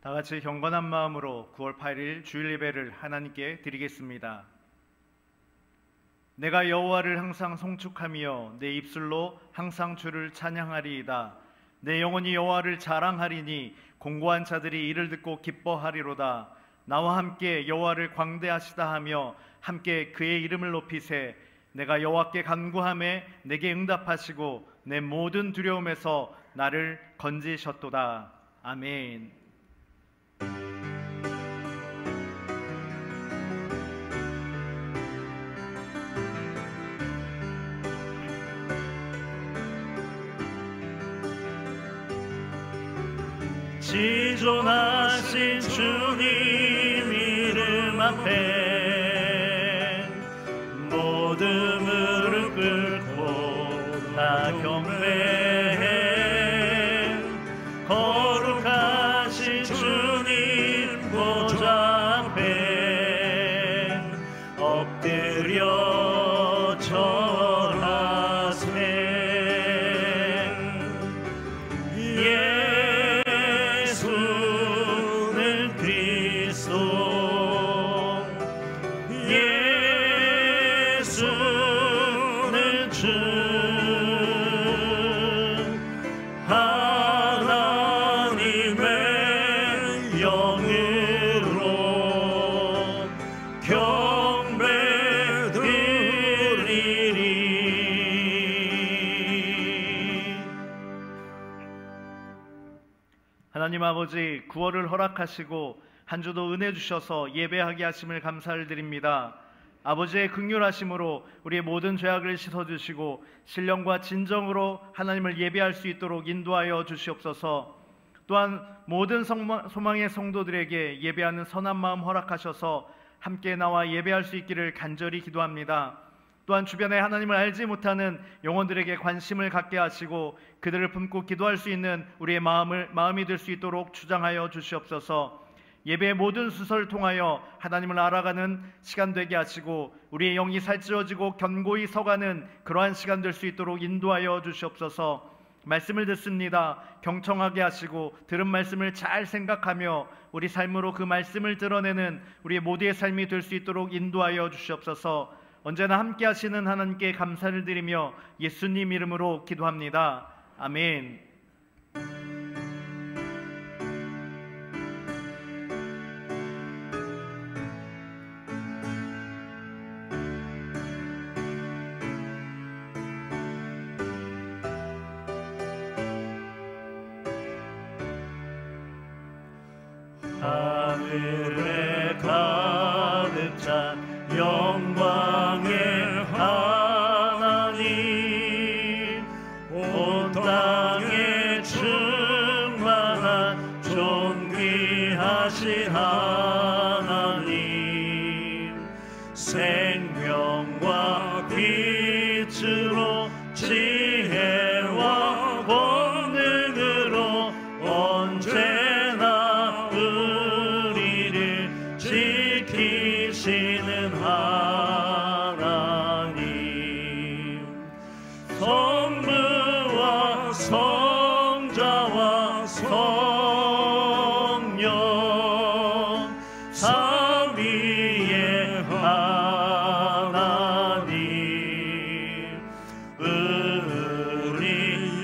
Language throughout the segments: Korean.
다 같이 경건한 마음으로 9월 8일 주일 예배를 하나님께 드리겠습니다. 내가 여호와를 항상 송축하며 내 입술로 항상 주를 찬양하리이다. 내 영혼이 여호와를 자랑하리니 공고한 자들이 이를 듣고 기뻐하리로다. 나와 함께 여호와를 광대하시다 하며 함께 그의 이름을 높이세. 내가 여호와께 간구하매 내게 응답하시고 내 모든 두려움에서 나를 건지셨도다. 아멘. 지존하신 주님 이름 앞에 모든 무릎 꿇고 다 경배해. 거룩하신 주님 보좌 앞에 엎드려 절하세. 예수는 주 하나님의 영으로 경배드리리. 하나님 아버지, 9월을 허락하시고 한 주도 은혜 주셔서 예배하게 하심을 감사를 드립니다. 아버지의 긍휼하심으로 우리의 모든 죄악을 씻어주시고 신령과 진정으로 하나님을 예배할 수 있도록 인도하여 주시옵소서. 또한 모든 소망의 성도들에게 예배하는 선한 마음 허락하셔서 함께 나와 예배할 수 있기를 간절히 기도합니다. 또한 주변에 하나님을 알지 못하는 영혼들에게 관심을 갖게 하시고 그들을 품고 기도할 수 있는 우리의 마음이 될 수 있도록 주장하여 주시옵소서. 예배의 모든 순서를 통하여 하나님을 알아가는 시간 되게 하시고 우리의 영이 살찌워지고 견고히 서가는 그러한 시간 될 수 있도록 인도하여 주시옵소서. 말씀을 듣습니다. 경청하게 하시고 들은 말씀을 잘 생각하며 우리 삶으로 그 말씀을 드러내는 우리의 모두의 삶이 될 수 있도록 인도하여 주시옵소서. 언제나 함께 하시는 하나님께 감사를 드리며 예수님 이름으로 기도합니다. 아멘. 하늘에 가득 찬 영광의 하나님, 온 땅에 충만한 존귀하신 하나님, 생명과 빛으로 지혜와 권능으로 언제나 지키시는 하나님, 성부와 성자와 성령 삼위의 하나님, 우리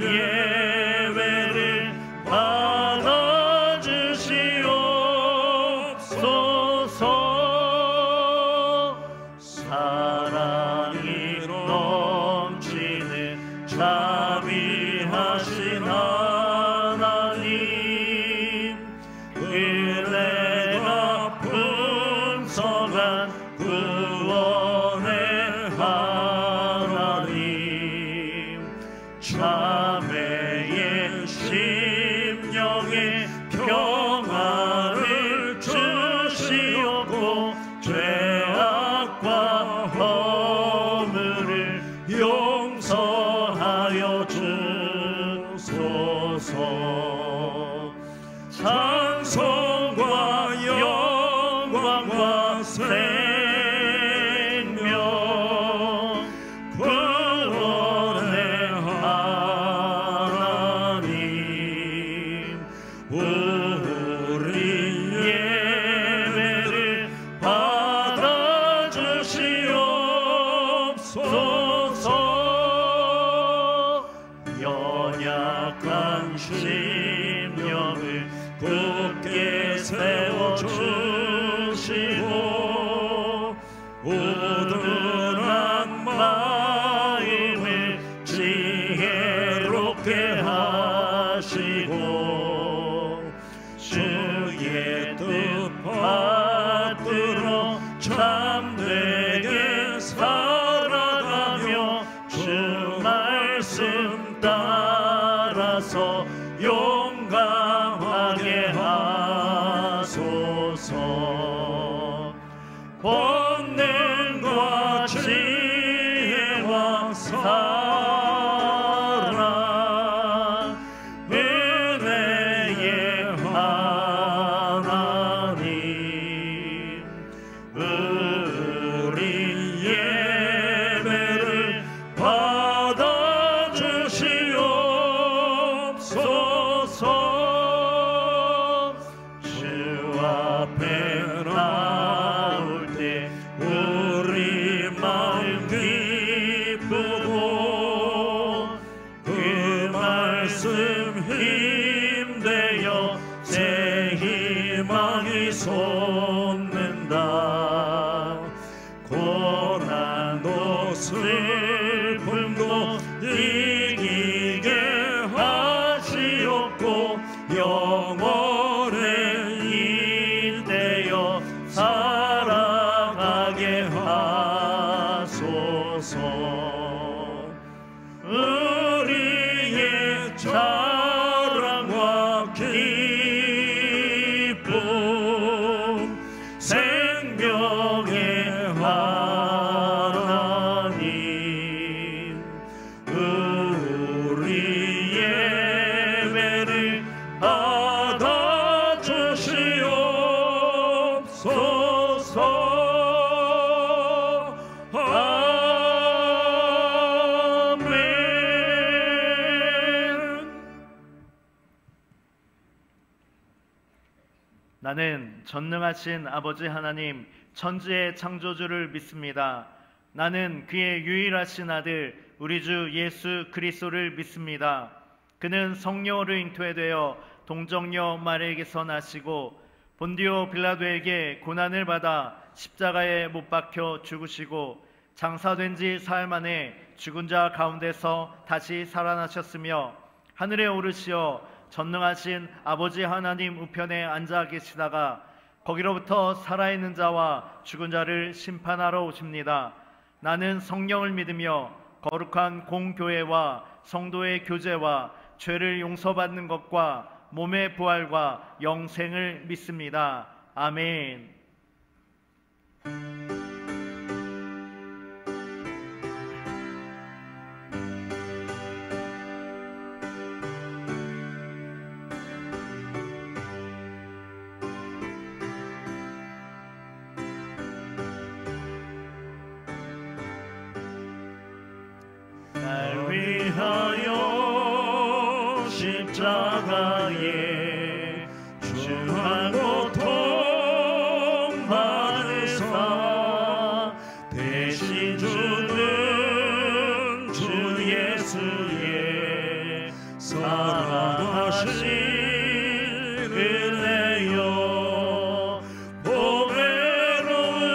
예배를 받아주시옵소서. 사랑이 넘치는 자비하신 하나님, 은혜가 풍성한 구원의 하나님, 자매의 심령에 평안을 주시옵고 죄악과 허물을 용서하여 주소서. 찬송과 영광과 생명 구원의 하나님, 우리 심령을 굳게 세워주시고 우둔한 마음을 지혜롭게 하시고 주의 뜻 받들어 참되게 살아가며 주 말씀 따라서 용감하게 하소서. 권능과 지혜와 사랑 은혜의 하나님 우리 예배를 받아주시옵소서. 주 앞에 나올 때 우리 마음 기쁘고 그 말씀 힘되어 새 희망이 솟는다. 고난도 슬픔도 이기게 하시옵고 영원에 인되어 살아가게 하소서. 우리의 자랑과 기쁨 생명의 하나님 우리 예배를 받아주시옵소서. 아멘. 나는 전능하신 아버지 하나님 천지의 창조주를 믿습니다. 나는 그의 유일하신 아들 우리 주 예수 그리스도를 믿습니다. 그는 성령으로 잉태되어 동정녀 마리아에게서 나시고 본디오 빌라도에게 고난을 받아 십자가에 못 박혀 죽으시고 장사된 지 사흘 만에 죽은 자 가운데서 다시 살아나셨으며 하늘에 오르시어 전능하신 아버지 하나님 우편에 앉아 계시다가 거기로부터 살아있는 자와 죽은 자를 심판하러 오십니다. 나는 성령을 믿으며 거룩한 공교회와 성도의 교제와 죄를 용서받는 것과 몸의 부활과 영생을 믿습니다. 아멘. 날 위하여 십자가에 중한 고통 받으사 대신 주는 주 예수의 사랑하신 은혜여 보배로운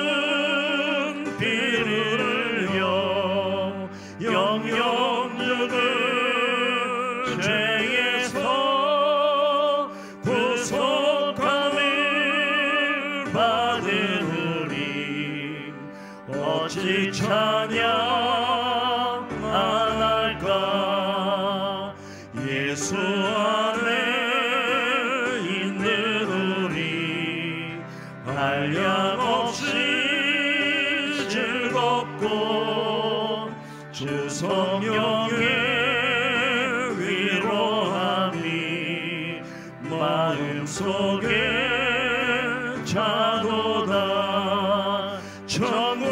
피를 흘려 영영 죽을 죄에서 구속함을 받은 우리 어찌 찬양 안 할까. 예수 안에 있는 우리 한량없이 즐겁고 주 성령의 위로함이 마음속에 차도다. 천국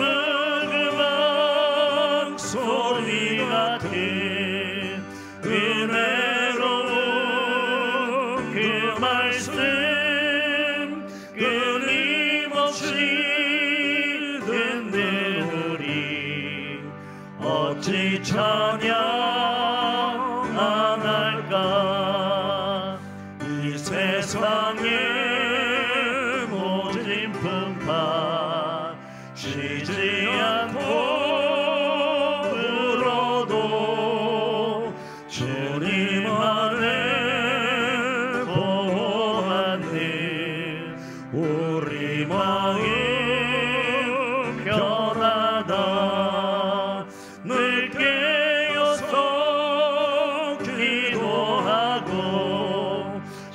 음악 소리 같은 은혜로운 그 말씀 끊임없이 듣는 우리 어찌 찬양 안 할까.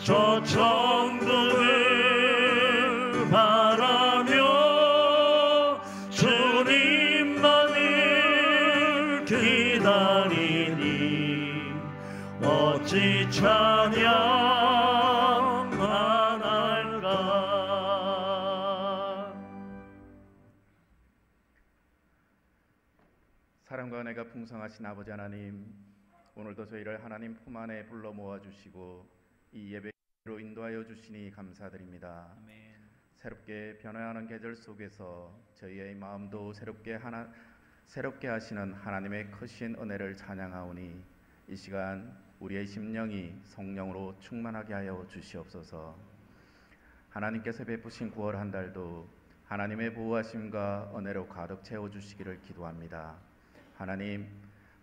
저 천국을 바라며 주님만을 기다리니 어찌 찬양 안 할까. 사랑과 은혜가 풍성하신 아버지 하나님, 오늘도 저희를 하나님 품 안에 불러 모아주시고 이 예배로 인도하여 주시니 감사드립니다. 아멘. 새롭게 변화하는 계절 속에서 저희의 마음도 새롭게 하시는 하나님의 크신 은혜를 찬양하오니 이 시간 우리의 심령이 성령으로 충만하게 하여 주시옵소서. 하나님께서 베푸신 9월 한 달도 하나님의 보호하심과 은혜로 가득 채워주시기를 기도합니다. 하나님,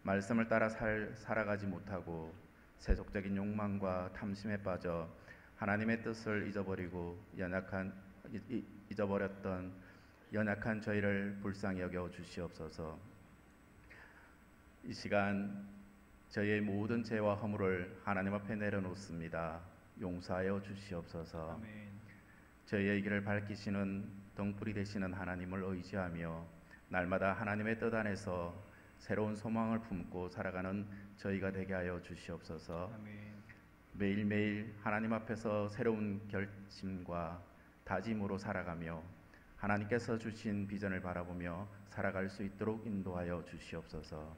말씀을 따라 살아가지 못하고 세속적인 욕망과 탐심에 빠져 하나님의 뜻을 잊어버렸던 연약한 저희를 불쌍히 여겨 주시옵소서. 이 시간 저희의 모든 죄와 허물을 하나님 앞에 내려놓습니다. 용서하여 주시옵소서. 아멘. 저희의 길을 밝히시는 등불이 되시는 하나님을 의지하며 날마다 하나님의 뜻 안에서 새로운 소망을 품고 살아가는 저희가 되게 하여 주시옵소서. 아멘. 매일매일 하나님 앞에서 새로운 결심과 다짐으로 살아가며 하나님께서 주신 비전을 바라보며 살아갈 수 있도록 인도하여 주시옵소서.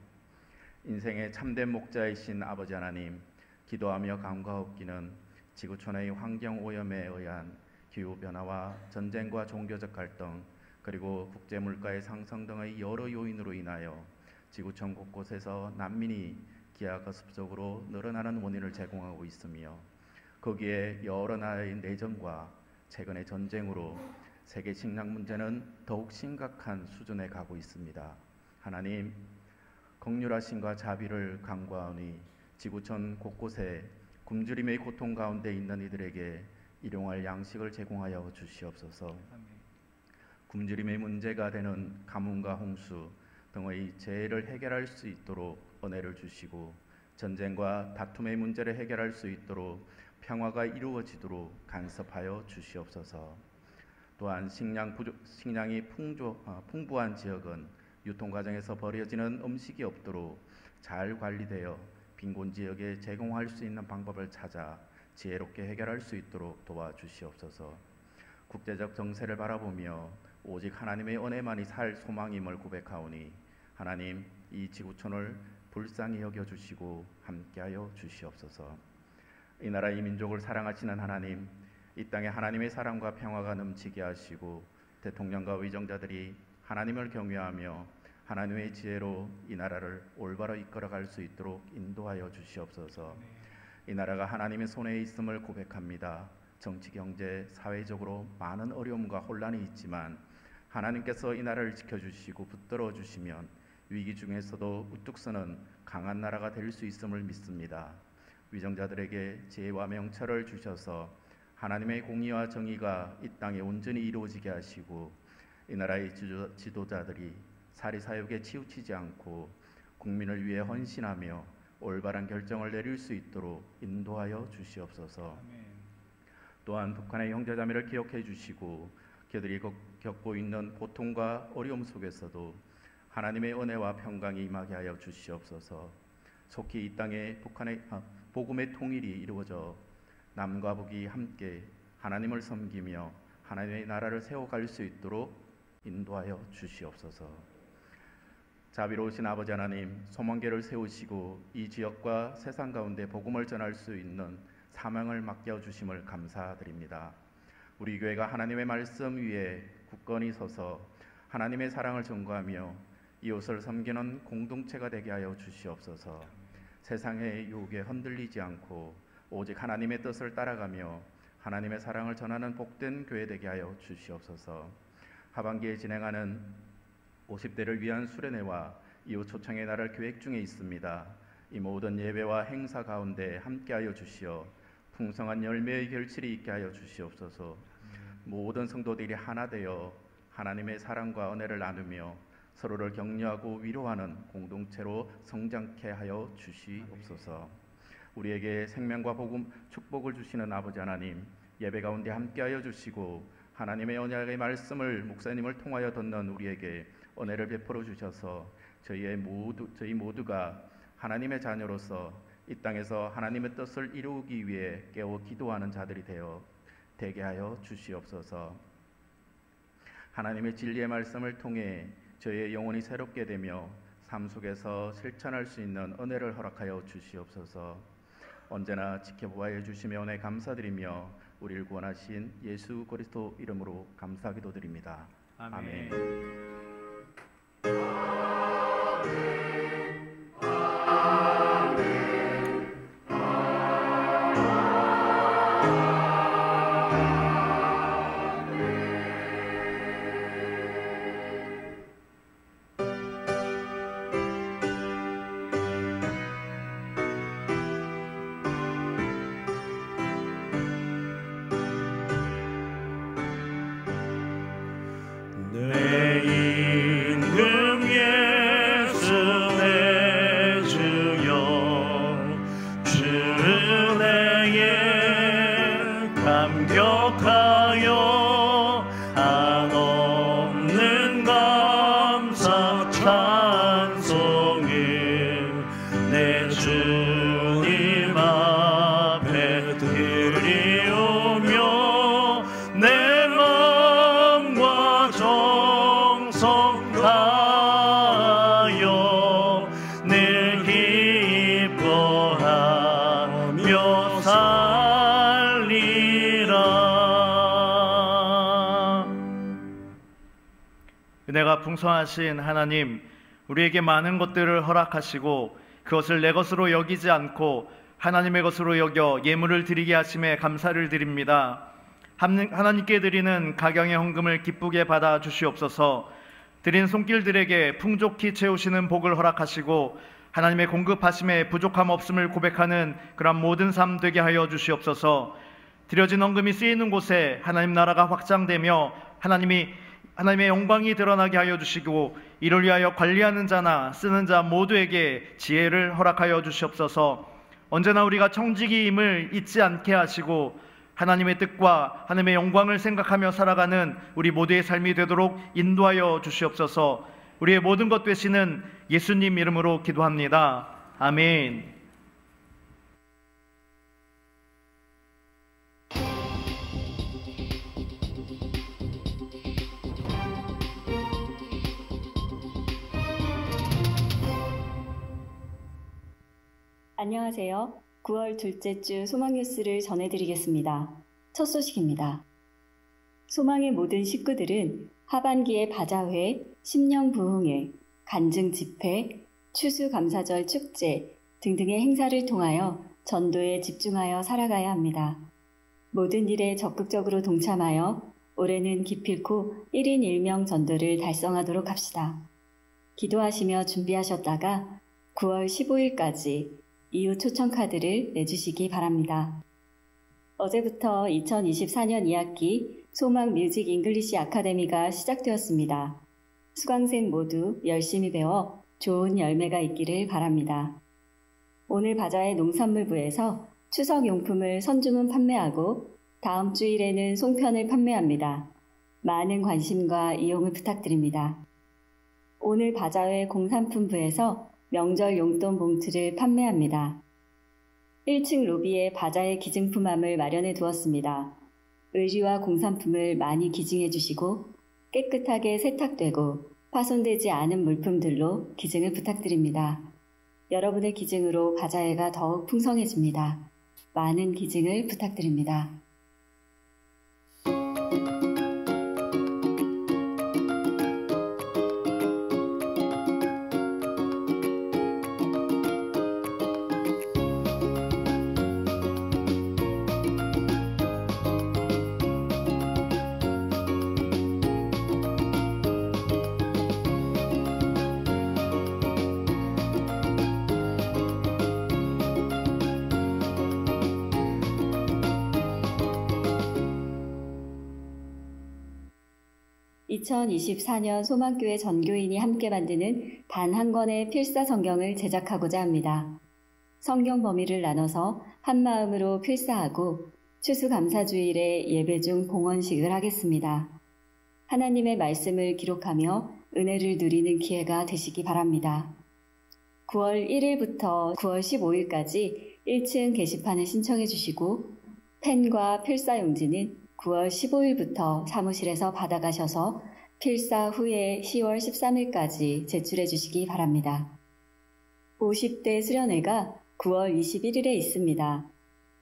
인생의 참된 목자이신 아버지 하나님, 기도하며 간과없기는 지구촌의 환경 오염에 의한 기후변화와 전쟁과 종교적 갈등, 그리고 국제물가의 상승 등의 여러 요인으로 인하여 지구촌 곳곳에서 난민이 기하급수적으로 늘어나는 원인을 제공하고 있으며, 거기에 여러 나라의 내전과 최근의 전쟁으로 세계 식량 문제는 더욱 심각한 수준에 가고 있습니다. 하나님, 긍휼하심과 자비를 간구하오니 지구촌 곳곳에 굶주림의 고통 가운데 있는 이들에게 일용할 양식을 제공하여 주시옵소서. 아멘. 굶주림의 문제가 되는 가뭄과 홍수 등의 재해를 해결할 수 있도록 은혜를 주시고, 전쟁과 다툼의 문제를 해결할 수 있도록 평화가 이루어지도록 간섭하여 주시옵소서. 또한 식량이 풍부한 지역은 유통 과정에서 버려지는 음식이 없도록 잘 관리되어 빈곤 지역에 제공할 수 있는 방법을 찾아 지혜롭게 해결할 수 있도록 도와주시옵소서. 국제적 정세를 바라보며 오직 하나님의 은혜만이 살 소망임을 고백하오니 하나님, 이 지구촌을 불쌍히 여겨주시고 함께하여 주시옵소서. 이 나라 이 민족을 사랑하시는 하나님, 이 땅에 하나님의 사랑과 평화가 넘치게 하시고 대통령과 의정자들이 하나님을 경외하며 하나님의 지혜로 이 나라를 올바로 이끌어갈 수 있도록 인도하여 주시옵소서. 이 나라가 하나님의 손에 있음을 고백합니다. 정치, 경제, 사회적으로 많은 어려움과 혼란이 있지만 하나님께서 이 나라를 지켜주시고 붙들어 주시면 위기 중에서도 우뚝 서는 강한 나라가 될 수 있음을 믿습니다. 위정자들에게 지혜와 명철을 주셔서 하나님의 공의와 정의가 이 땅에 온전히 이루어지게 하시고 이 나라의 지도자들이 사리사욕에 치우치지 않고 국민을 위해 헌신하며 올바른 결정을 내릴 수 있도록 인도하여 주시옵소서. 아멘. 또한 북한의 형제자매를 기억해 주시고 그들이 겪고 있는 고통과 어려움 속에서도 하나님의 은혜와 평강이 임하게 하여 주시옵소서. 속히 이 땅에 복음의 통일이 이루어져 남과 북이 함께 하나님을 섬기며 하나님의 나라를 세워갈 수 있도록 인도하여 주시옵소서. 자비로우신 아버지 하나님, 소망계를 세우시고 이 지역과 세상 가운데 복음을 전할 수 있는 사명을 맡겨주심을 감사드립니다. 우리 교회가 하나님의 말씀 위에 굳건히 서서 하나님의 사랑을 전거하며 이웃을 섬기는 공동체가 되게 하여 주시옵소서. 세상의 유혹에 흔들리지 않고 오직 하나님의 뜻을 따라가며 하나님의 사랑을 전하는 복된 교회 되게 하여 주시옵소서. 하반기에 진행하는 50대를 위한 수련회와 이웃 초청의 날을 계획 중에 있습니다. 이 모든 예배와 행사 가운데 함께하여 주시어 풍성한 열매의 결실이 있게 하여 주시옵소서. 모든 성도들이 하나 되어 하나님의 사랑과 은혜를 나누며 서로를 격려하고 위로하는 공동체로 성장케 하여 주시옵소서. 우리에게 생명과 복음, 축복을 주시는 아버지 하나님, 예배 가운데 함께하여 주시고 하나님의 언약의 말씀을 목사님을 통하여 듣는 우리에게 은혜를 베풀어 주셔서 저희 모두가 하나님의 자녀로서 이 땅에서 하나님의 뜻을 이루기 위해 깨어 기도하는 자들이 되게 하여 주시옵소서. 하나님의 진리의 말씀을 통해 저희의 영혼이 새롭게 되며 삶 속에서 실천할 수 있는 은혜를 허락하여 주시옵소서. 언제나 지켜보아 주시며 은혜 감사드리며 우리를 구원하신 예수 그리스도 이름으로 감사 기도드립니다. 아멘. 내 임금 예수 내 주여 주 은혜에 감격하여 한없는 감사 찬송을 내 주님 앞에 드리오며 내 마음과 정성 다하여 늘 기뻐하며 살리라. 은혜가 풍성하신 하나님, 우리에게 많은 것들을 허락하시고 그것을 내 것으로 여기지 않고 하나님의 것으로 여겨 예물을 드리게 하심에 감사를 드립니다. 하나님께 드리는 각양의 헌금을 기쁘게 받아 주시옵소서. 드린 손길들에게 풍족히 채우시는 복을 허락하시고 하나님의 공급하심에 부족함 없음을 고백하는 그런 모든 삶 되게 하여 주시옵소서. 드려진 헌금이 쓰이는 곳에 하나님 나라가 확장되며 하나님의 영광이 드러나게 하여 주시고 이를 위하여 관리하는 자나 쓰는 자 모두에게 지혜를 허락하여 주시옵소서. 언제나 우리가 청지기임을 잊지 않게 하시고 하나님의 뜻과 하나님의 영광을 생각하며 살아가는 우리 모두의 삶이 되도록 인도하여 주시옵소서. 우리의 모든 것 되시는 예수님 이름으로 기도합니다. 아멘. 안녕하세요. 9월 둘째 주 소망 뉴스를 전해드리겠습니다. 첫 소식입니다. 소망의 모든 식구들은 하반기의 바자회, 심령 부흥회, 간증 집회, 추수감사절 축제 등등의 행사를 통하여 전도에 집중하여 살아가야 합니다. 모든 일에 적극적으로 동참하여 올해는 기필코 1인 1명 전도를 달성하도록 합시다. 기도하시며 준비하셨다가 9월 15일까지 이후 초청 카드를 내주시기 바랍니다. 어제부터 2024년 2학기 소망 뮤직 잉글리시 아카데미가 시작되었습니다. 수강생 모두 열심히 배워 좋은 열매가 있기를 바랍니다. 오늘 바자회 농산물부에서 추석 용품을 선주문 판매하고 다음 주일에는 송편을 판매합니다. 많은 관심과 이용을 부탁드립니다. 오늘 바자회 공산품부에서 명절 용돈 봉투를 판매합니다. 1층 로비에 바자회 기증품함을 마련해 두었습니다. 의류와 공산품을 많이 기증해 주시고 깨끗하게 세탁되고 파손되지 않은 물품들로 기증을 부탁드립니다. 여러분의 기증으로 바자회가 더욱 풍성해집니다. 많은 기증을 부탁드립니다. (2024년) 소망교회 전교인이 함께 만드는 단 한 권의 필사 성경을 제작하고자 합니다. 성경 범위를 나눠서 한마음으로 필사하고 추수감사주일에 예배 중 봉헌식을 하겠습니다. 하나님의 말씀을 기록하며 은혜를 누리는 기회가 되시기 바랍니다. 9월 1일부터 9월 15일까지 1층 게시판을 신청해 주시고 펜과 필사용지는 9월 15일부터 사무실에서 받아가셔서 필사 후에 10월 13일까지 제출해 주시기 바랍니다. 50대 수련회가 9월 21일에 있습니다.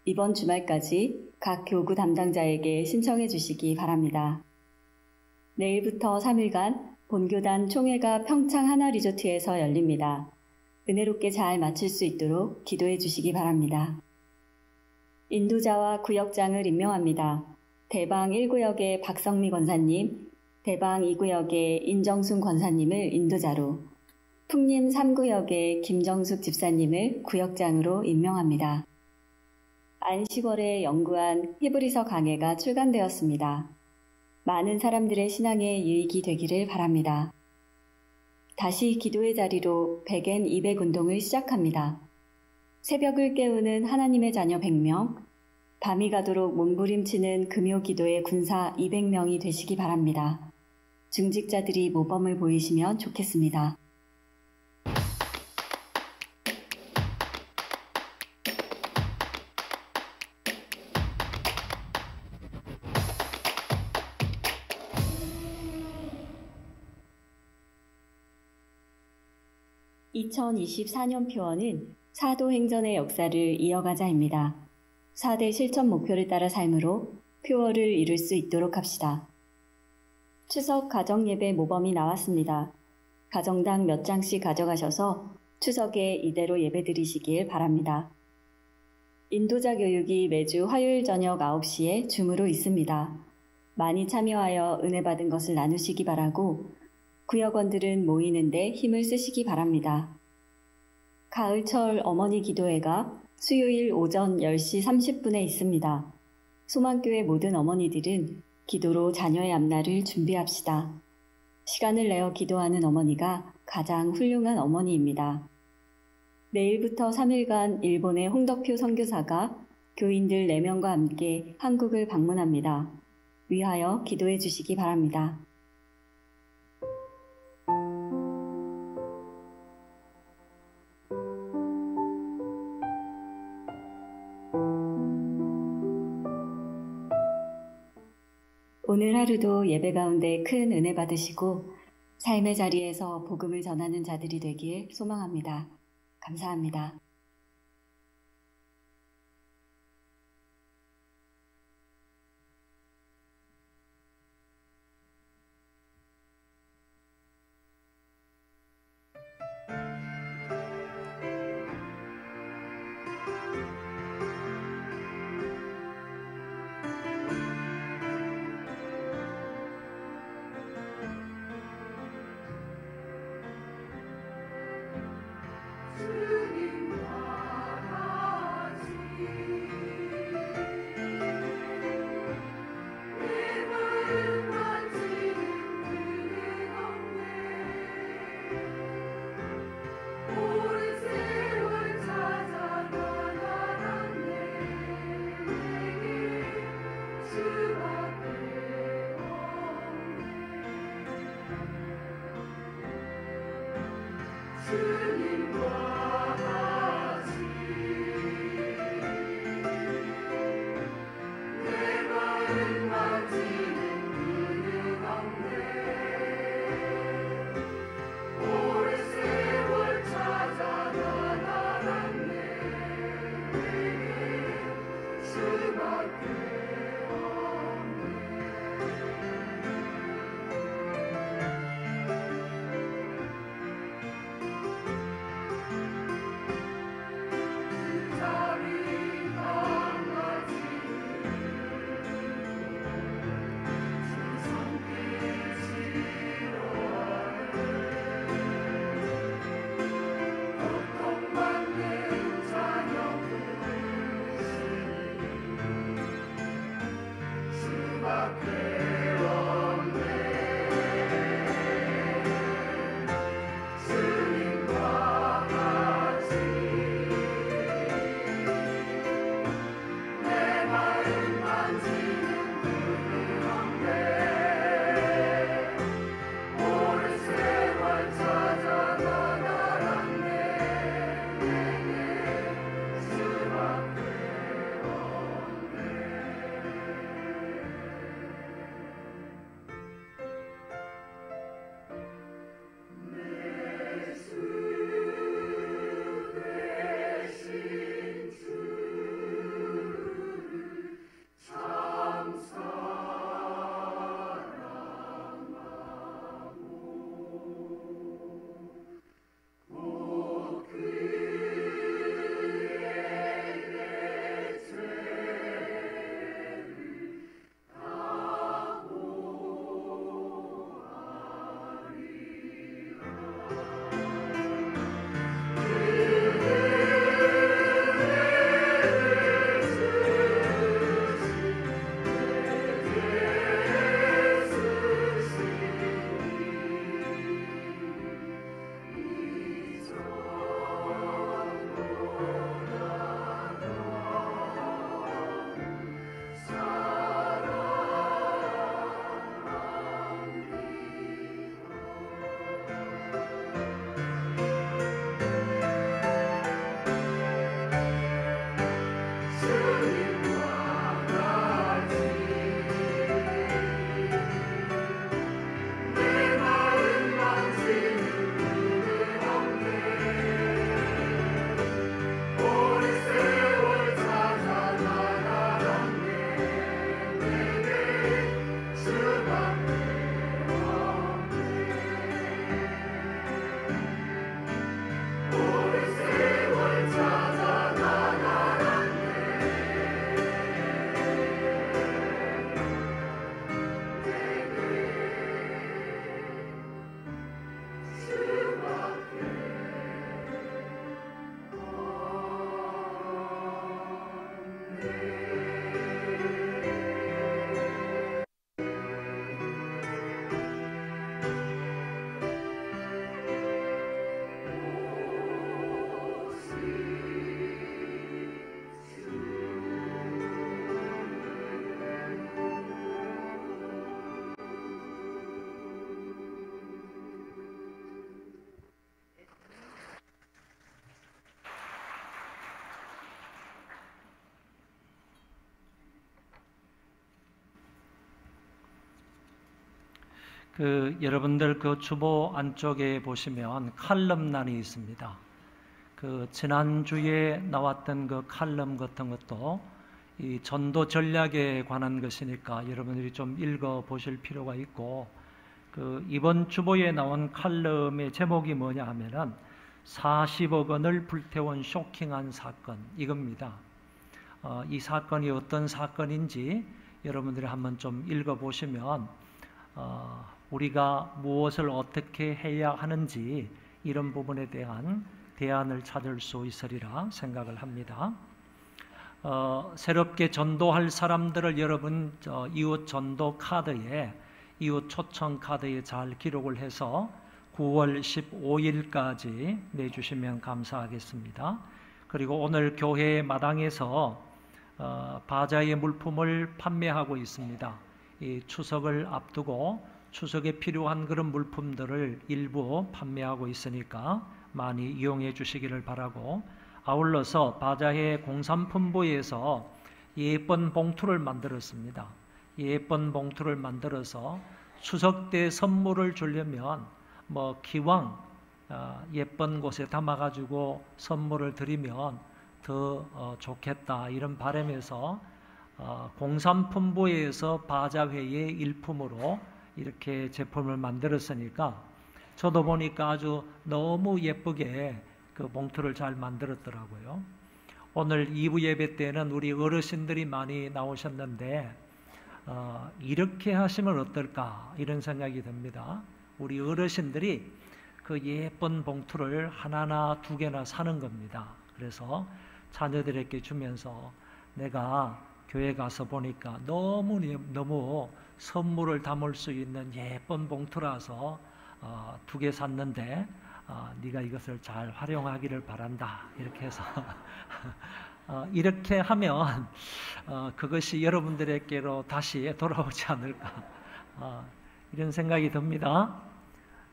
이번 주말까지 각 교구 담당자에게 신청해 주시기 바랍니다. 내일부터 3일간 본교단 총회가 평창 하나리조트에서 열립니다. 은혜롭게 잘 마칠 수 있도록 기도해 주시기 바랍니다. 인도자와 구역장을 임명합니다. 대방 1구역의 박성미 권사님, 대방 2구역의 인정순 권사님을 인도자로, 풍림 3구역의 김정숙 집사님을 구역장으로 임명합니다. 안식월에 연구한 히브리서 강해가 출간되었습니다. 많은 사람들의 신앙에 유익이 되기를 바랍니다. 다시 기도의 자리로 100엔 200 운동을 시작합니다. 새벽을 깨우는 하나님의 자녀 100명, 밤이 가도록 몸부림치는 금요 기도의 군사 200명이 되시기 바랍니다. 중직자들이 모범을 보이시면 좋겠습니다. (2024년) 표어는 사도행전의 역사를 이어가자입니다. 4대 실천 목표를 따라 삶으로 표어를 이룰 수 있도록 합시다. 추석 가정예배 모범이 나왔습니다. 가정당 몇 장씩 가져가셔서 추석에 이대로 예배드리시길 바랍니다. 인도자 교육이 매주 화요일 저녁 9시에 줌으로 있습니다. 많이 참여하여 은혜 받은 것을 나누시기 바라고 구역원들은 모이는데 힘을 쓰시기 바랍니다. 가을철 어머니 기도회가 수요일 오전 10시 30분에 있습니다. 소망교회 모든 어머니들은 기도로 자녀의 앞날을 준비합시다. 시간을 내어 기도하는 어머니가 가장 훌륭한 어머니입니다. 내일부터 3일간 일본의 홍덕표 선교사가 교인들 4명과 함께 한국을 방문합니다. 위하여 기도해 주시기 바랍니다. 오늘 하루도 예배 가운데 큰 은혜 받으시고 삶의 자리에서 복음을 전하는 자들이 되길 소망합니다. 감사합니다. 주님 여러분들 그 주보 안쪽에 보시면 칼럼란이 있습니다. 지난주에 나왔던 그 칼럼 같은 것도 이 전도 전략에 관한 것이니까 여러분들이 좀 읽어 보실 필요가 있고, 이번 주보에 나온 칼럼의 제목이 뭐냐 하면은 40억 원을 불태운 쇼킹한 사건, 이겁니다. 이 사건이 어떤 사건인지 여러분들이 한번 좀 읽어 보시면 우리가 무엇을 어떻게 해야 하는지 이런 부분에 대한 대안을 찾을 수 있으리라 생각을 합니다. 새롭게 전도할 사람들을 여러분 이웃 전도 카드에, 이웃 초청 카드에 잘 기록을 해서 9월 15일까지 내주시면 감사하겠습니다. 그리고 오늘 교회 마당에서 바자의 물품을 판매하고 있습니다. 이 추석을 앞두고 추석에 필요한 그런 물품들을 일부 판매하고 있으니까 많이 이용해 주시기를 바라고, 아울러서 바자회 공산품부에서 예쁜 봉투를 만들었습니다. 예쁜 봉투를 만들어서 추석 때 선물을 주려면 기왕 예쁜 곳에 담아가지고 선물을 드리면 더 좋겠다, 이런 바람에서 공산품부에서 바자회의 일품으로 이렇게 제품을 만들었으니까 저도 보니까 아주 너무 예쁘게 그 봉투를 잘 만들었더라고요. 오늘 2부 예배 때는 우리 어르신들이 많이 나오셨는데 이렇게 하시면 어떨까, 이런 생각이 듭니다. 우리 어르신들이 그 예쁜 봉투를 하나나 두 개나 사는 겁니다. 그래서 자녀들에게 주면서 내가 교회 가서 보니까 너무 선물을 담을 수 있는 예쁜 봉투라서 2개 샀는데 네가 이것을 잘 활용하기를 바란다, 이렇게 해서 이렇게 하면 그것이 여러분들에게로 다시 돌아오지 않을까, 이런 생각이 듭니다.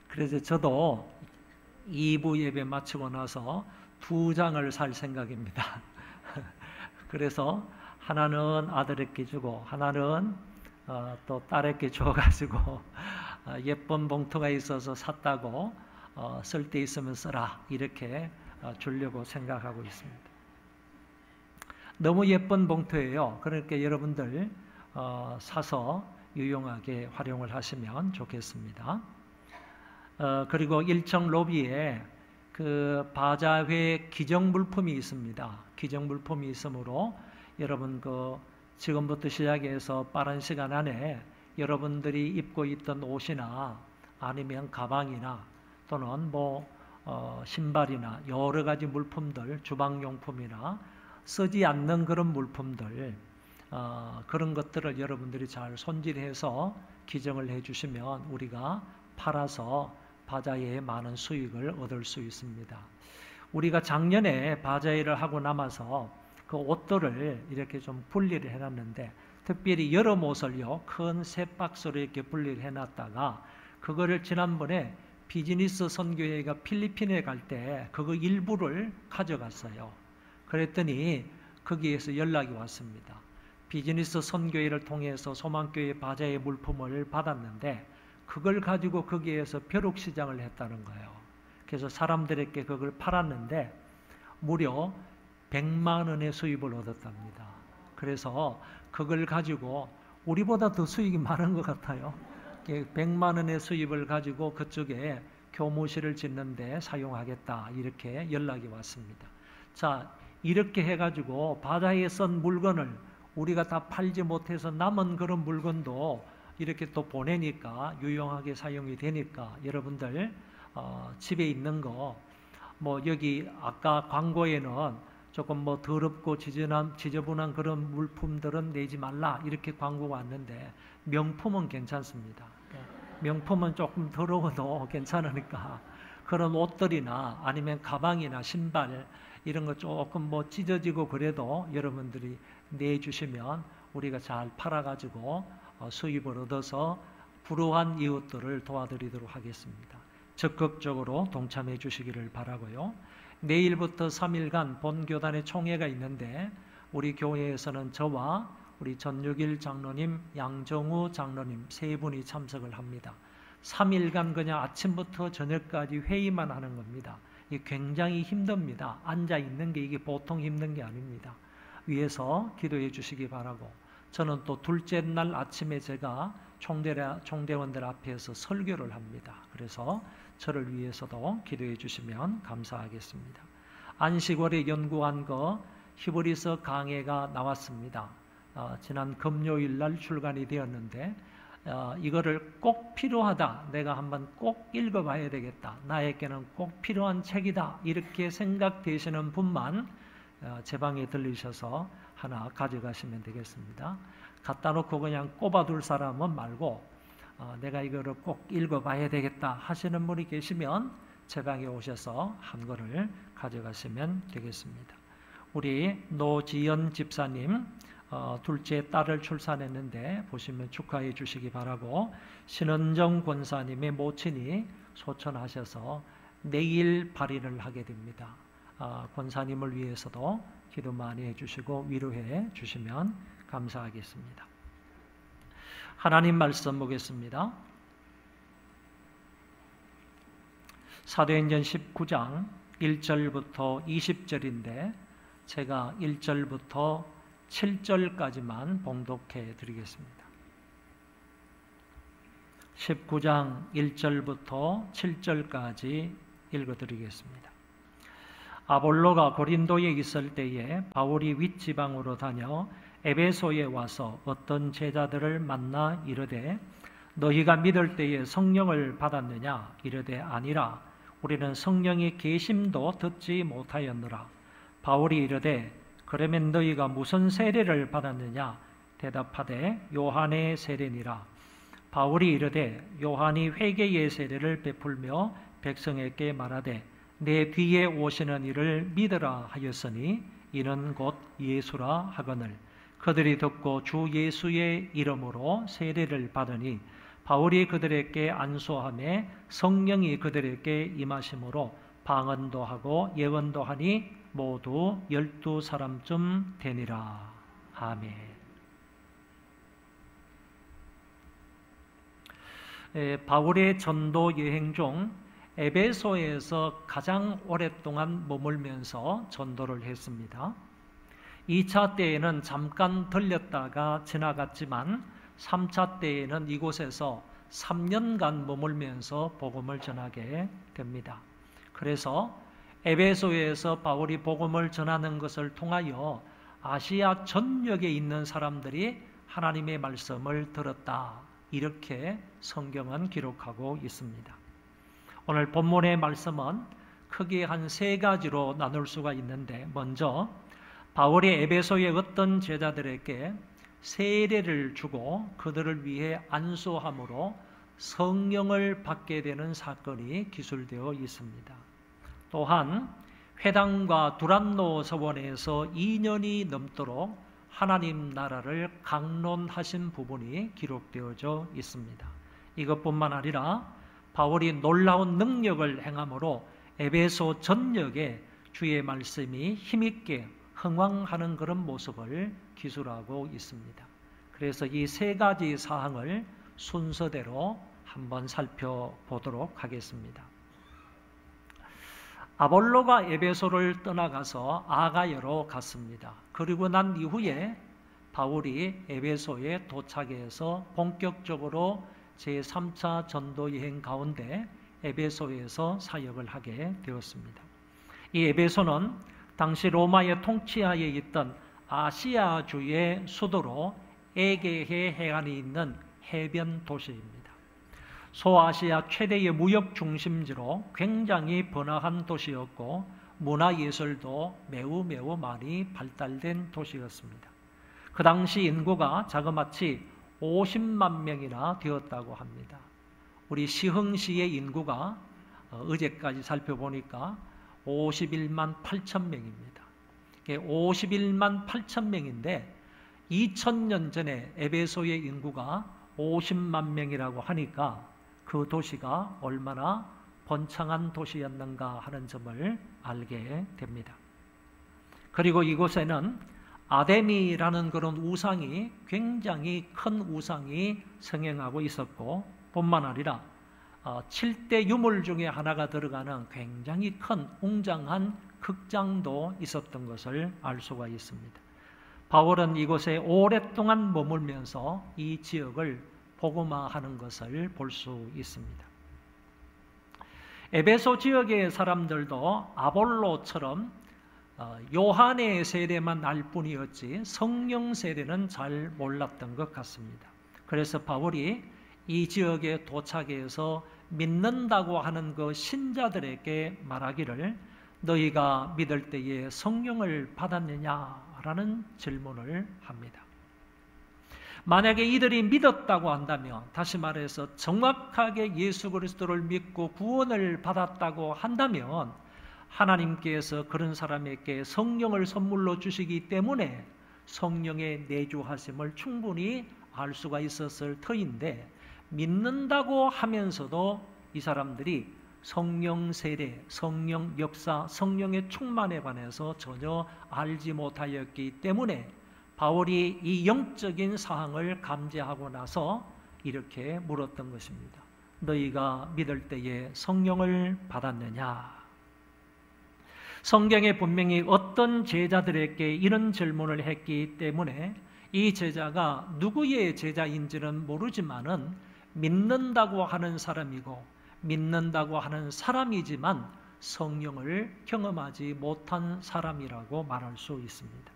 그래서 저도 2부 예배 마치고 나서 2장을 살 생각입니다. 그래서 하나는 아들에게 주고 하나는 또 딸에게 줘가지고 예쁜 봉투가 있어서 샀다고 쓸 데 있으면 써라, 이렇게 주려고 생각하고 있습니다. 너무 예쁜 봉투예요. 그러니까 여러분들 사서 유용하게 활용을 하시면 좋겠습니다. 그리고 1층 로비에 그 바자회 기정물품이 있습니다. 기정물품이 있으므로 여러분 지금부터 시작해서 빠른 시간 안에 여러분들이 입고 있던 옷이나 아니면 가방이나 또는 신발이나 여러 가지 물품들, 주방용품이나 쓰지 않는 그런 물품들, 그런 것들을 여러분들이 잘 손질해서 기증을 해주시면 우리가 팔아서 바자회에 많은 수익을 얻을 수 있습니다. 우리가 작년에 바자회를 하고 남아서 그 옷들을 이렇게 좀 분리를 해놨는데, 특별히 여름 옷을요, 큰 새 박스로 이렇게 분리를 해놨다가 그거를 지난번에 비즈니스 선교회가 필리핀에 갈 때 그거 일부를 가져갔어요. 그랬더니 거기에서 연락이 왔습니다. 비즈니스 선교회를 통해서 소망교회 바자회 물품을 받았는데 그걸 가지고 거기에서 벼룩시장을 했다는 거예요. 그래서 사람들에게 그걸 팔았는데 무려 100만 원의 수입을 얻었답니다. 그래서 그걸 가지고 우리보다 더 수익이 많은 것 같아요. 100만 원의 수입을 가지고 그쪽에 교무실을 짓는데 사용하겠다, 이렇게 연락이 왔습니다. 자, 이렇게 해가지고 바다에 쓴 물건을 우리가 다 팔지 못해서 남은 그런 물건도 이렇게 또 보내니까 유용하게 사용이 되니까 여러분들 집에 있는 거 여기 아까 광고에는 조금 뭐 더럽고 지저분한 그런 물품들은 내지 말라 이렇게 광고가 왔는데 명품은 괜찮습니다. 명품은 조금 더러워도 괜찮으니까 그런 옷들이나 아니면 가방이나 신발 이런 거 조금 뭐 찢어지고 그래도 여러분들이 내주시면 우리가 잘 팔아가지고 수입을 얻어서 불우한 이웃들을 도와드리도록 하겠습니다. 적극적으로 동참해 주시기를 바라고요. 내일부터 3일간 본교단의 총회가 있는데 우리 교회에서는 저와 우리 전육일 장로님, 양정우 장로님 세 분이 참석을 합니다. 3일간 그냥 아침부터 저녁까지 회의만 하는 겁니다. 이게 굉장히 힘듭니다. 앉아 있는 게 이게 보통 힘든 게 아닙니다. 위에서 기도해 주시기 바라고, 저는 또 둘째 날 아침에 제가 총대원들 앞에서 설교를 합니다. 그래서 저를 위해서도 기도해 주시면 감사하겠습니다. 안식월에 연구한 거 히브리서 강해가 나왔습니다. 지난 금요일 날 출간이 되었는데 이거를 꼭 필요하다, 내가 한번 꼭 읽어봐야 되겠다, 나에게는 꼭 필요한 책이다 이렇게 생각되시는 분만 제 방에 들리셔서 하나 가져가시면 되겠습니다. 갖다 놓고 그냥 꼽아둘 사람은 말고 내가 이거를 꼭 읽어봐야 되겠다 하시는 분이 계시면 제 방에 오셔서 한 권을 가져가시면 되겠습니다. 우리 노지연 집사님 둘째 딸을 출산했는데 보시면 축하해 주시기 바라고, 신은정 권사님의 모친이 소천하셔서 내일 발인을 하게 됩니다. 권사님을 위해서도 기도 많이 해주시고 위로해 주시면 감사하겠습니다. 하나님 말씀 보겠습니다. 사도행전 19장 1절부터 20절인데 제가 1절부터 7절까지만 봉독해 드리겠습니다. 19장 1절부터 7절까지 읽어 드리겠습니다. 아볼로가 고린도에 있을 때에 바울이 윗지방으로 다녀 에베소에 와서 어떤 제자들을 만나 이르되 너희가 믿을 때에 성령을 받았느냐? 이르되 아니라 우리는 성령의 계심도 듣지 못하였느라. 바울이 이르되 그러면 너희가 무슨 세례를 받았느냐? 대답하되 요한의 세례니라. 바울이 이르되 요한이 회개의 세례를 베풀며 백성에게 말하되 내 뒤에 오시는 이를 믿으라 하였으니 이는 곧 예수라 하거늘. 그들이 듣고 주 예수의 이름으로 세례를 받으니 바울이 그들에게 안수하며 성령이 그들에게 임하심으로 방언도 하고 예언도 하니 모두 12사람쯤 되니라. 아멘. 바울의 전도 여행 중 에베소에서 가장 오랫동안 머물면서 전도를 했습니다. 2차 때에는 잠깐 들렸다가 지나갔지만 3차 때에는 이곳에서 3년간 머물면서 복음을 전하게 됩니다. 그래서 에베소에서 바울이 복음을 전하는 것을 통하여 아시아 전역에 있는 사람들이 하나님의 말씀을 들었다, 이렇게 성경은 기록하고 있습니다. 오늘 본문의 말씀은 크게 한 3가지로 나눌 수가 있는데, 먼저 바울이 에베소의 어떤 제자들에게 세례를 주고 그들을 위해 안수함으로 성령을 받게 되는 사건이 기술되어 있습니다. 또한 회당과 두란노 서원에서 2년이 넘도록 하나님 나라를 강론하신 부분이 기록되어져 있습니다. 이것뿐만 아니라 바울이 놀라운 능력을 행함으로 에베소 전역에 주의 말씀이 힘있게 흥왕하는 그런 모습을 기술하고 있습니다. 그래서 이 3가지 사항을 순서대로 한번 살펴보도록 하겠습니다. 아볼로가 에베소를 떠나가서 아가야로 갔습니다. 그리고 난 이후에 바울이 에베소에 도착해서 본격적으로 제3차 전도 여행 가운데 에베소에서 사역을 하게 되었습니다. 이 에베소는 당시 로마의 통치하에 있던 아시아주의 수도로 에게해 해안이 있는 해변 도시입니다. 소아시아 최대의 무역 중심지로 굉장히 번화한 도시였고 문화예술도 매우 많이 발달된 도시였습니다. 그 당시 인구가 자그마치 50만 명이나 되었다고 합니다. 우리 시흥시의 인구가 어제까지 살펴보니까 51만 8천 명입니다. 51만 8천 명인데 2000년 전에 에베소의 인구가 50만 명이라고 하니까 그 도시가 얼마나 번창한 도시였는가 하는 점을 알게 됩니다. 그리고 이곳에는 아데미라는 그런 우상이, 굉장히 큰 우상이 성행하고 있었고, 뿐만 아니라 7대 유물 중에 하나가 들어가는 굉장히 큰 웅장한 극장도 있었던 것을 알 수가 있습니다. 바울은 이곳에 오랫동안 머물면서 이 지역을 복음화하는 것을 볼 수 있습니다. 에베소 지역의 사람들도 아볼로처럼 요한의 세례만 알 뿐이었지 성령 세례는 잘 몰랐던 것 같습니다. 그래서 바울이 이 지역에 도착해서 믿는다고 하는 그 신자들에게 말하기를 너희가 믿을 때에 성령을 받았느냐라는 질문을 합니다. 만약에 이들이 믿었다고 한다면, 다시 말해서 정확하게 예수 그리스도를 믿고 구원을 받았다고 한다면 하나님께서 그런 사람에게 성령을 선물로 주시기 때문에 성령의 내주하심을 충분히 알 수가 있었을 터인데, 믿는다고 하면서도 이 사람들이 성령 세례, 성령 역사, 성령의 충만에 관해서 전혀 알지 못하였기 때문에 바울이 이 영적인 사항을 감지하고 나서 이렇게 물었던 것입니다. 너희가 믿을 때에 성령을 받았느냐? 성경에 분명히 어떤 제자들에게 이런 질문을 했기 때문에 이 제자가 누구의 제자인지는 모르지만은 믿는다고 하는 사람이고 믿는다고 하는 사람이지만 성령을 경험하지 못한 사람이라고 말할 수 있습니다.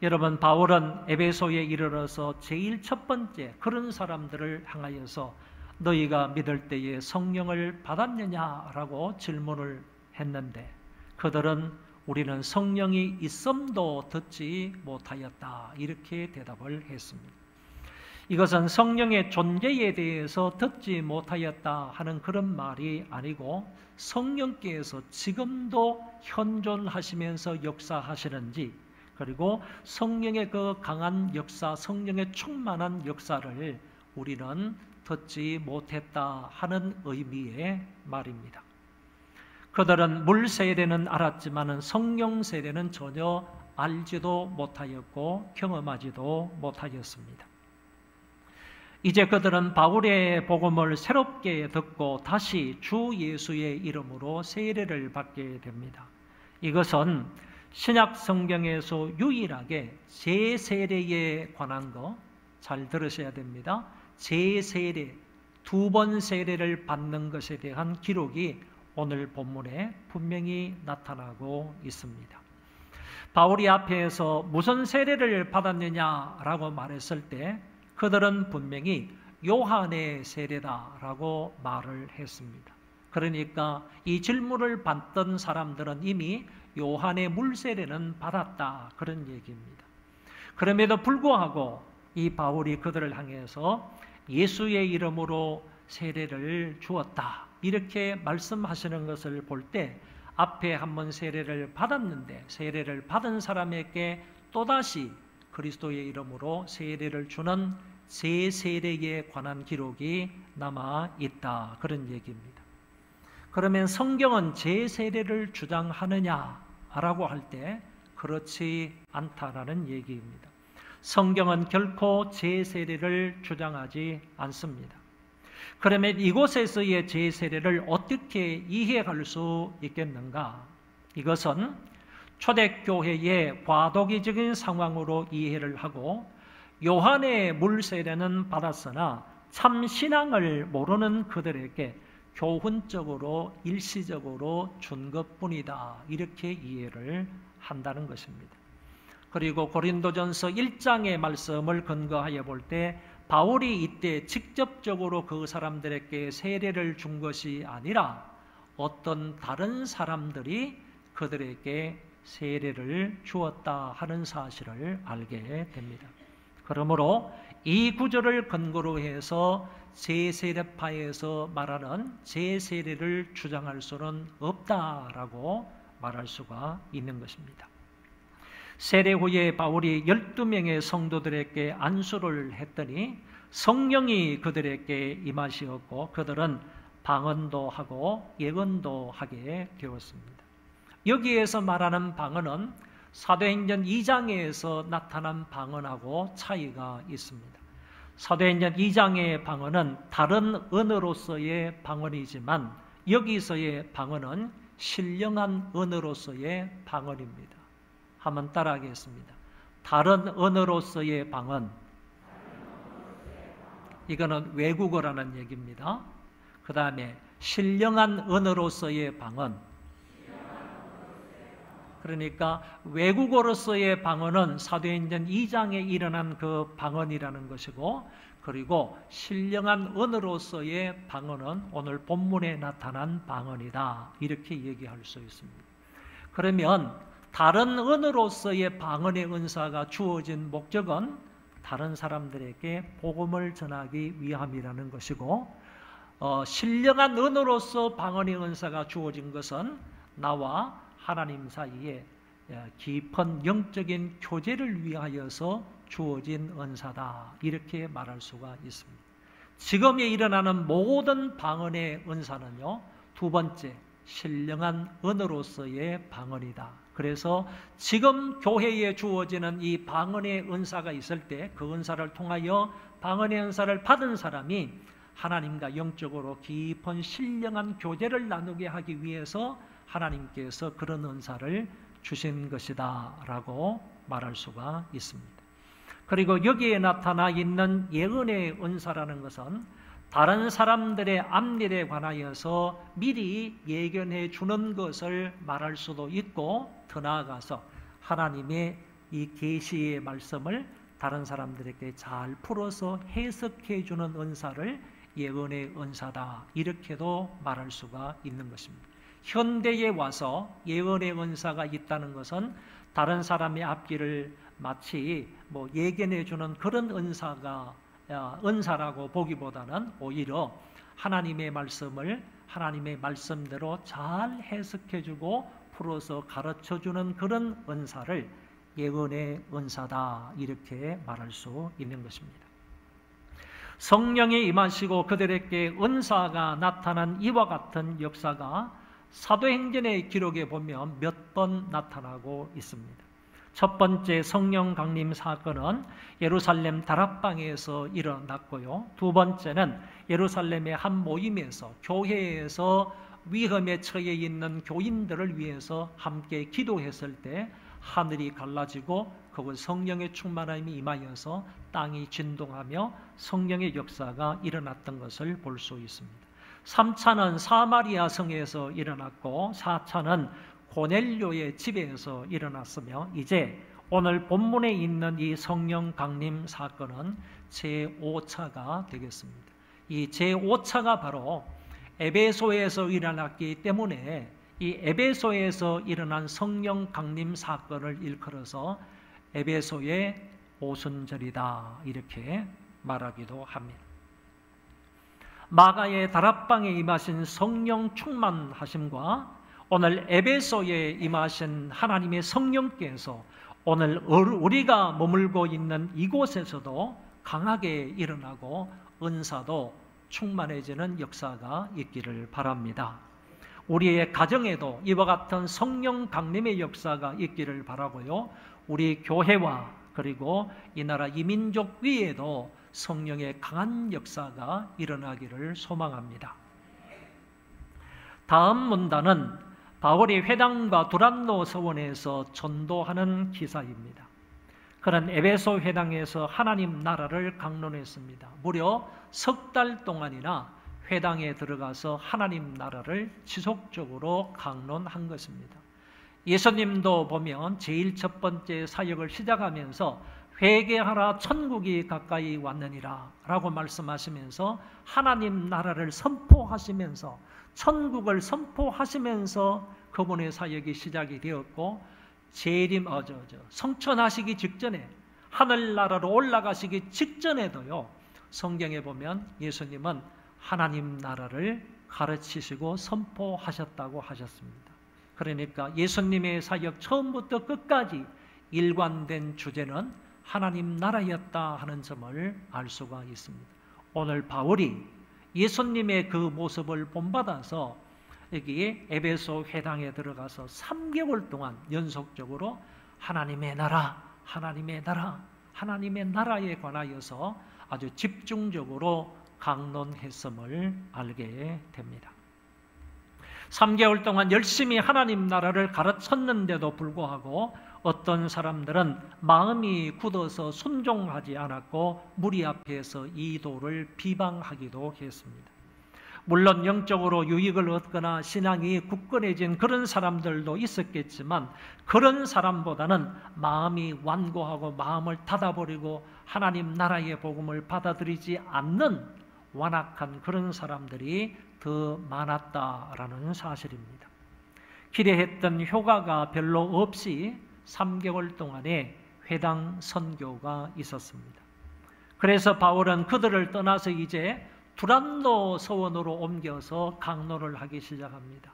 여러분, 바울은 에베소에 이르러서 제일 첫 번째 그런 사람들을 향하여서 너희가 믿을 때에 성령을 받았느냐라고 질문을 했는데, 그들은 우리는 성령이 있음도 듣지 못하였다, 이렇게 대답을 했습니다. 이것은 성령의 존재에 대해서 듣지 못하였다 하는 그런 말이 아니고, 성령께서 지금도 현존하시면서 역사하시는지, 그리고 성령의 그 강한 역사, 성령의 충만한 역사를 우리는 듣지 못했다 하는 의미의 말입니다. 그들은 물 세례는 알았지만 성령 세례는 전혀 알지도 못하였고 경험하지도 못하였습니다. 이제 그들은 바울의 복음을 새롭게 듣고 다시 주 예수의 이름으로 세례를 받게 됩니다. 이것은 신약 성경에서 유일하게 제세례에 관한 거 잘 들으셔야 됩니다. 제세례, 2번 세례를 받는 것에 대한 기록이 오늘 본문에 분명히 나타나고 있습니다. 바울이 앞에서 무슨 세례를 받았느냐라고 말했을 때 그들은 분명히 요한의 세례다라고 말을 했습니다. 그러니까 이 질문을 받던 사람들은 이미 요한의 물세례는 받았다, 그런 얘기입니다. 그럼에도 불구하고 이 바울이 그들을 향해서 예수의 이름으로 세례를 주었다, 이렇게 말씀하시는 것을 볼 때 앞에 한번 세례를 받았는데 세례를 받은 사람에게 또다시 그리스도의 이름으로 세례를 주는 제세례에 관한 기록이 남아 있다, 그런 얘기입니다. 그러면 성경은 제세례를 주장하느냐라고 할 때 그렇지 않다라는 얘기입니다. 성경은 결코 제세례를 주장하지 않습니다. 그러면 이곳에서의 제세례를 어떻게 이해할 수 있겠는가? 이것은 초대교회의 과도기적인 상황으로 이해를 하고 요한의 물세례는 받았으나 참 신앙을 모르는 그들에게 교훈적으로 일시적으로 준 것뿐이다, 이렇게 이해를 한다는 것입니다. 그리고 고린도전서 1장의 말씀을 근거하여 볼 때 바울이 이때 직접적으로 그 사람들에게 세례를 준 것이 아니라 어떤 다른 사람들이 그들에게 세례를 주었다 하는 사실을 알게 됩니다. 그러므로 이 구절을 근거로 해서 제세례파에서 말하는 제세례를 주장할 수는 없다라고 말할 수가 있는 것입니다. 세례 후에 바울이 12명의 성도들에게 안수를 했더니 성령이 그들에게 임하시었고 그들은 방언도 하고 예언도 하게 되었습니다. 여기에서 말하는 방언은 사도행전 2장에서 나타난 방언하고 차이가 있습니다. 사도행전 2장의 방언은 다른 언어로서의 방언이지만 여기서의 방언은 신령한 언어로서의 방언입니다. 한번 따라하겠습니다. 다른 언어로서의 방언. 이거는 외국어라는 얘기입니다. 그 다음에 신령한 언어로서의 방언. 그러니까 외국어로서의 방언은 사도행전 2장에 일어난 그 방언이라는 것이고, 그리고 신령한 언어로서의 방언은 오늘 본문에 나타난 방언이다, 이렇게 얘기할 수 있습니다. 그러면 다른 언어로서의 방언의 은사가 주어진 목적은 다른 사람들에게 복음을 전하기 위함이라는 것이고, 신령한 언어로서 방언의 은사가 주어진 것은 나와 하나님 사이에 깊은 영적인 교제를 위하여서 주어진 은사다, 이렇게 말할 수가 있습니다. 지금에 일어나는 모든 방언의 은사는요, 두 번째, 신령한 언어로서의 방언이다. 그래서 지금 교회에 주어지는 이 방언의 은사가 있을 때 그 은사를 통하여 방언의 은사를 받은 사람이 하나님과 영적으로 깊은 신령한 교제를 나누게 하기 위해서 하나님께서 그런 은사를 주신 것이다 라고 말할 수가 있습니다. 그리고 여기에 나타나 있는 예언의 은사라는 것은 다른 사람들의 앞일에 관하여서 미리 예견해 주는 것을 말할 수도 있고, 더 나아가서 하나님의 이 계시의 말씀을 다른 사람들에게 잘 풀어서 해석해 주는 은사를 예언의 은사다, 이렇게도 말할 수가 있는 것입니다. 현대에 와서 예언의 은사가 있다는 것은 다른 사람의 앞길을 마치 예견해 주는 그런 은사라고 보기보다는 오히려 하나님의 말씀을 하나님의 말씀대로 잘 해석해 주고 풀어서 가르쳐 주는 그런 은사를 예언의 은사다, 이렇게 말할 수 있는 것입니다. 성령이 임하시고 그들에게 은사가 나타난 이와 같은 역사가 사도행전의 기록에 보면 몇 번 나타나고 있습니다. 첫 번째 성령 강림 사건은 예루살렘 다락방에서 일어났고요. 두 번째는 예루살렘의 한 모임에서, 교회에서 위험에 처해 있는 교인들을 위해서 함께 기도했을 때 하늘이 갈라지고 그곳 성령의 충만함이 임하여서 땅이 진동하며 성령의 역사가 일어났던 것을 볼 수 있습니다. 3차는 사마리아 성에서 일어났고 4차는 고넬료의 집에서 일어났으며, 이제 오늘 본문에 있는 이 성령 강림 사건은 제5차가 되겠습니다. 이 제5차가 바로 에베소에서 일어났기 때문에 이 에베소에서 일어난 성령 강림 사건을 일컬어서 에베소의 오순절이다, 이렇게 말하기도 합니다. 마가의 다락방에 임하신 성령 충만하심과 오늘 에베소에 임하신 하나님의 성령께서 오늘 우리가 머물고 있는 이곳에서도 강하게 일어나고 은사도 충만해지는 역사가 있기를 바랍니다. 우리의 가정에도 이와 같은 성령 강림의 역사가 있기를 바라고요. 우리 교회와 그리고 이 나라 이민족 위에도 성령의 강한 역사가 일어나기를 소망합니다. 다음 문단은 바울이 회당과 두란노 서원에서 전도하는 기사입니다. 그는 에베소 회당에서 하나님 나라를 강론했습니다. 무려 석 달 동안이나 회당에 들어가서 하나님 나라를 지속적으로 강론한 것입니다. 예수님도 보면 제일 첫 번째 사역을 시작하면서 회개하라 천국이 가까이 왔느니라 라고 말씀하시면서 하나님 나라를 선포하시면서 천국을 선포하시면서 그분의 사역이 시작이 되었고, 성천하시기 직전에, 하늘나라로 올라가시기 직전에도요, 성경에 보면 예수님은 하나님 나라를 가르치시고 선포하셨다고 하셨습니다. 그러니까 예수님의 사역 처음부터 끝까지 일관된 주제는 하나님 나라였다 하는 점을 알 수가 있습니다. 오늘 바울이 예수님의 그 모습을 본받아서 여기 에베소 회당에 들어가서 3개월 동안 연속적으로 하나님의 나라, 하나님의 나라, 하나님의 나라에 관하여서 아주 집중적으로 강론했음을 알게 됩니다. 3개월 동안 열심히 하나님 나라를 가르쳤는데도 불구하고 어떤 사람들은 마음이 굳어서 순종하지 않았고 무리 앞에서 이 도를 비방하기도 했습니다. 물론 영적으로 유익을 얻거나 신앙이 굳건해진 그런 사람들도 있었겠지만, 그런 사람보다는 마음이 완고하고 마음을 닫아버리고 하나님 나라의 복음을 받아들이지 않는 완악한 그런 사람들이 더 많았다라는 사실입니다. 기대했던 효과가 별로 없이 3개월 동안의 회당 선교가 있었습니다. 그래서 바울은 그들을 떠나서 이제 두란노 서원으로 옮겨서 강론을 하기 시작합니다.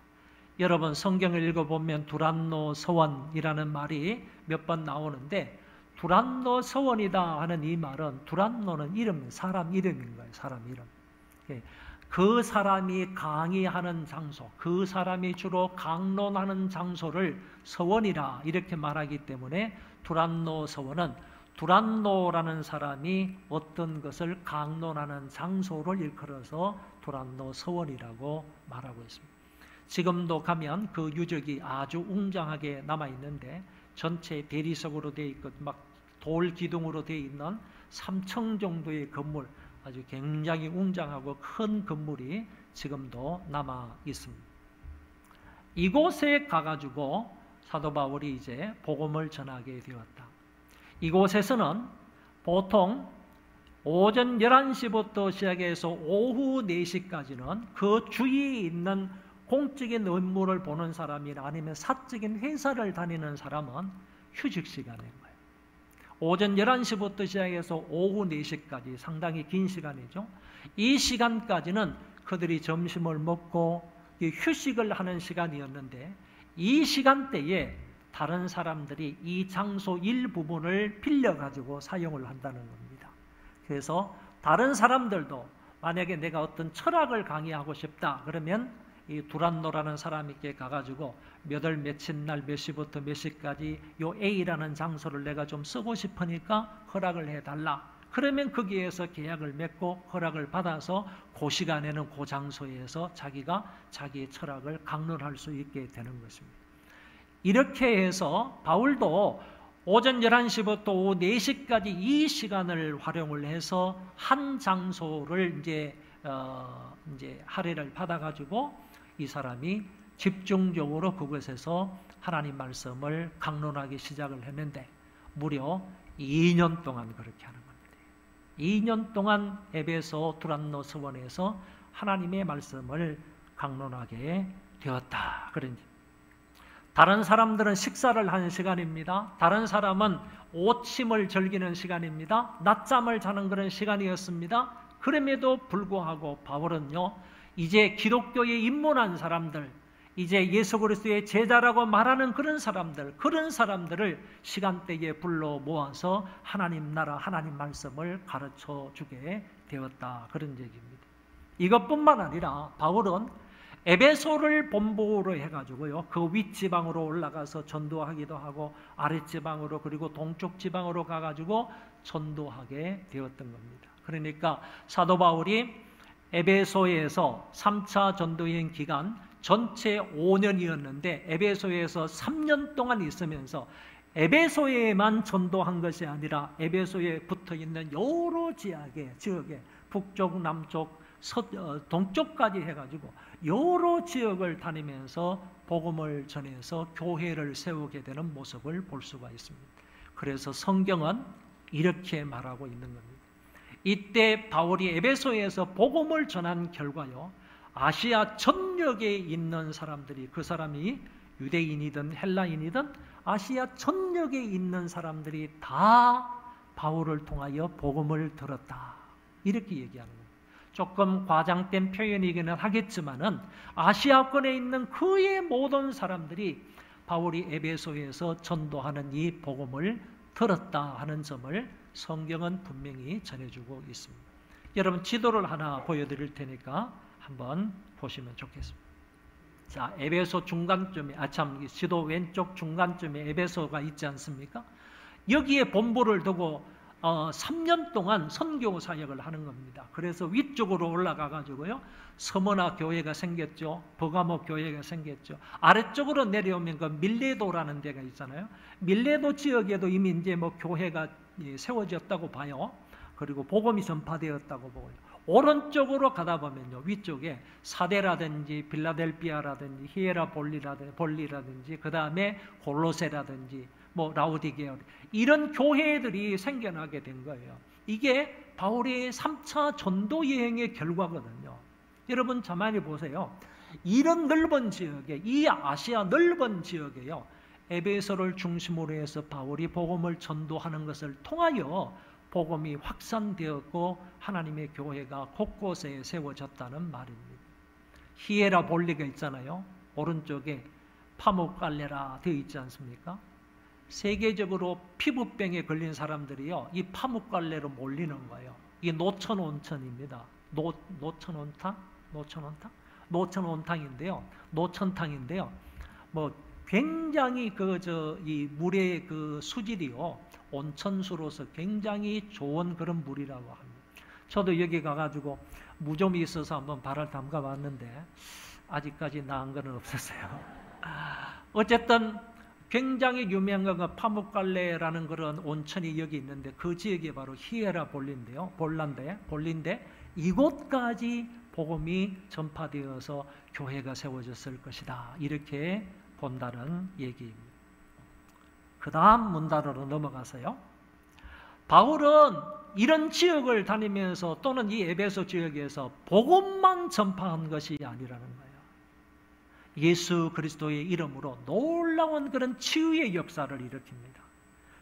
여러분 성경을 읽어보면 두란노 서원이라는 말이 몇 번 나오는데, 두란노 서원이다 하는 이 말은, 두란노는 이름, 사람 이름인 거예요. 사람 이름. 그 사람이 강의하는 장소, 그 사람이 주로 강론하는 장소를 서원이라 이렇게 말하기 때문에 두란노 서원은 두란노라는 사람이 어떤 것을 강론하는 장소를 일컬어서 두란노 서원이라고 말하고 있습니다. 지금도 가면 그 유적이 아주 웅장하게 남아있는데, 전체 대리석으로 되어 있고 막 돌 기둥으로 되어 있는 3층 정도의 건물, 아주 굉장히 웅장하고 큰 건물이 지금도 남아 있습니다. 이곳에 가가지고 사도 바울이 이제 복음을 전하게 되었다. 이곳에서는 보통 오전 11시부터 시작해서 오후 4시까지는 그 주위에 있는 공적인 업무를 보는 사람이나 아니면 사적인 회사를 다니는 사람은 휴식 시간인 거예요. 오전 11시부터 시작해서 오후 4시까지 상당히 긴 시간이죠. 이 시간까지는 그들이 점심을 먹고 휴식을 하는 시간이었는데, 이 시간대에 다른 사람들이 이 장소 일부분을 빌려가지고 사용을 한다는 겁니다. 그래서 다른 사람들도 만약에 내가 어떤 철학을 강의하고 싶다 그러면 이 두란노라는 사람에게 가가지고 몇 월 며칠 날 몇 시부터 몇 시까지 요 A라는 장소를 내가 좀 쓰고 싶으니까 허락을 해달라. 그러면 거기에서 계약을 맺고 허락을 받아서 그 시간에는 그 장소에서 자기가 자기의 철학을 강론할 수 있게 되는 것입니다. 이렇게 해서 바울도 오전 11시부터 오후 4시까지 이 시간을 활용을 해서 한 장소를 이제 할애를 받아가지고 이 사람이 집중적으로 그곳에서 하나님 말씀을 강론하기 시작을 했는데, 무려 2년 동안 그렇게 하는 겁니다. 2년 동안 에베소 두란노 서원에서 하나님의 말씀을 강론하게 되었다. 그런 다른 사람들은 식사를 하는 시간입니다. 다른 사람은 오침을 즐기는 시간입니다. 낮잠을 자는 그런 시간이었습니다. 그럼에도 불구하고 바울은요, 이제 기독교에 입문한 사람들, 이제 예수 그리스도의 제자라고 말하는 그런 사람들을 시간대에 불러 모아서 하나님 나라, 하나님 말씀을 가르쳐 주게 되었다. 그런 얘기입니다. 이것뿐만 아니라 바울은 에베소를 본부로 해가지고요, 그 윗지방으로 올라가서 전도하기도 하고 아랫지방으로 그리고 동쪽 지방으로 가가지고 전도하게 되었던 겁니다. 그러니까 사도 바울이 에베소에서 3차 전도여행 기간 전체 5년이었는데 에베소에서 3년 동안 있으면서 에베소에만 전도한 것이 아니라 에베소에 붙어있는 여러 지역에 북쪽, 남쪽, 동쪽까지 해가지고 여러 지역을 다니면서 복음을 전해서 교회를 세우게 되는 모습을 볼 수가 있습니다. 그래서 성경은 이렇게 말하고 있는 겁니다. 이때 바울이 에베소에서 복음을 전한 결과요, 아시아 전역에 있는 사람들이, 그 사람이 유대인이든 헬라인이든 아시아 전역에 있는 사람들이 다 바울을 통하여 복음을 들었다, 이렇게 얘기하는 겁니다. 조금 과장된 표현이기는 하겠지만은 아시아권에 있는 그의 모든 사람들이 바울이 에베소에서 전도하는 이 복음을 들었다 하는 점을 성경은 분명히 전해주고 있습니다. 여러분, 지도를 하나 보여드릴 테니까 한번 보시면 좋겠습니다. 자, 에베소 중간쯤에, 지도 왼쪽 중간쯤에 에베소가 있지 않습니까? 여기에 본부를 두고 3년 동안 선교 사역을 하는 겁니다. 그래서 위쪽으로 올라가 가지고요, 서머나 교회가 생겼죠. 버가모 교회가 생겼죠. 아래쪽으로 내려오면 그 밀레도라는 데가 있잖아요. 밀레도 지역에도 이미 이제 뭐 교회가 세워졌다고 봐요. 그리고 복음이 전파되었다고 보고요. 오른쪽으로 가다 보면요, 위쪽에 사데라든지 빌라델비아라든지 히에라볼리라든지 그 다음에 골로세라든지 뭐 라우디게아, 이런 교회들이 생겨나게 된 거예요. 이게 바울의 3차 전도 여행의 결과거든요. 여러분 가만히 보세요. 이런 넓은 지역에, 이 아시아 넓은 지역에요, 에베소를 중심으로 해서 바울이 복음을 전도하는 것을 통하여 복음이 확산되었고 하나님의 교회가 곳곳에 세워졌다는 말입니다. 히에라볼리가 있잖아요. 오른쪽에 파묵갈레라 되어 있지 않습니까? 세계적으로 피부병에 걸린 사람들이요, 이 파묵갈레로 몰리는 거예요. 이게 노천온천입니다. 노천탕인데요. 뭐 굉장히 이 물의 그 수질이요, 온천수로서 굉장히 좋은 그런 물이라고 합니다. 저도 여기 가가지고 무좀이 있어서 한번 발을 담가 봤는데 아직까지 나은 건 없었어요. 어쨌든 굉장히 유명한 그 파묵갈레라는 그런 온천이 여기 있는데, 그 지역이 바로 히에라볼리인데요. 볼린데 이곳까지 복음이 전파되어서 교회가 세워졌을 것이다, 이렇게 본다는 얘기입니다. 그 다음 문단으로 넘어가서요, 바울은 이런 지역을 다니면서 또는 이 에베소 지역에서 복음만 전파한 것이 아니라는 거예요. 예수 그리스도의 이름으로 놀라운 그런 치유의 역사를 일으킵니다.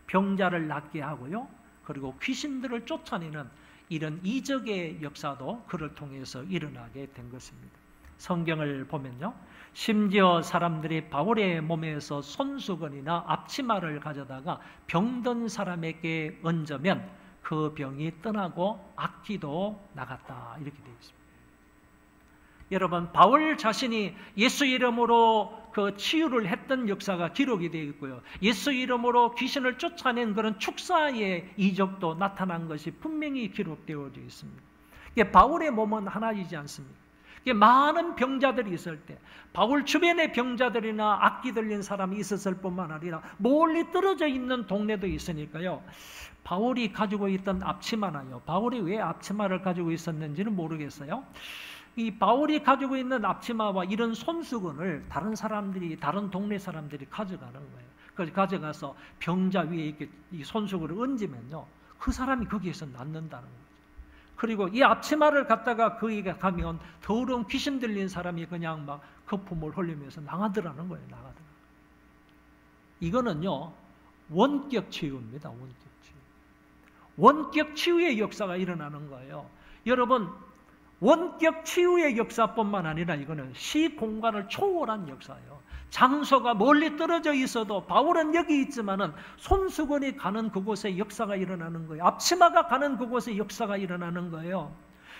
병자를 낫게 하고요, 그리고 귀신들을 쫓아내는 이런 이적의 역사도 그를 통해서 일어나게 된 것입니다. 성경을 보면요, 심지어 사람들이 바울의 몸에서 손수건이나 앞치마를 가져다가 병든 사람에게 얹으면 그 병이 떠나고 악귀도 나갔다, 이렇게 되어 있습니다. 여러분, 바울 자신이 예수 이름으로 그 치유를 했던 역사가 기록이 되어 있고요, 예수 이름으로 귀신을 쫓아낸 그런 축사의 이적도 나타난 것이 분명히 기록되어져 있습니다. 바울의 몸은 하나이지 않습니까? 많은 병자들이 있을 때, 바울 주변에 병자들이나 악기 들린 사람이 있었을 뿐만 아니라 멀리 떨어져 있는 동네도 있으니까요, 바울이 가지고 있던 앞치마나요, 바울이 왜 앞치마를 가지고 있었는지는 모르겠어요. 이 바울이 가지고 있는 앞치마와 이런 손수건을 다른 동네 사람들이 가져가는 거예요. 그래서 가져가서 병자 위에 이렇게 이 손수건을 얹으면요, 그 사람이 거기에서 낫는다는 거예요. 그리고 이 앞치마를 갖다가 거기에 가면 더러운 귀신 들린 사람이 그냥 막 거품을 흘리면서 나가더라는 거예요. 이거는요, 원격 치유입니다. 원격 치유. 원격 치유의 역사가 일어나는 거예요. 여러분, 원격 치유의 역사뿐만 아니라 이거는 시공간을 초월한 역사예요. 장소가 멀리 떨어져 있어도 바울은 여기 있지만은 손수건이 가는 그곳에 역사가 일어나는 거예요. 앞치마가 가는 그곳에 역사가 일어나는 거예요.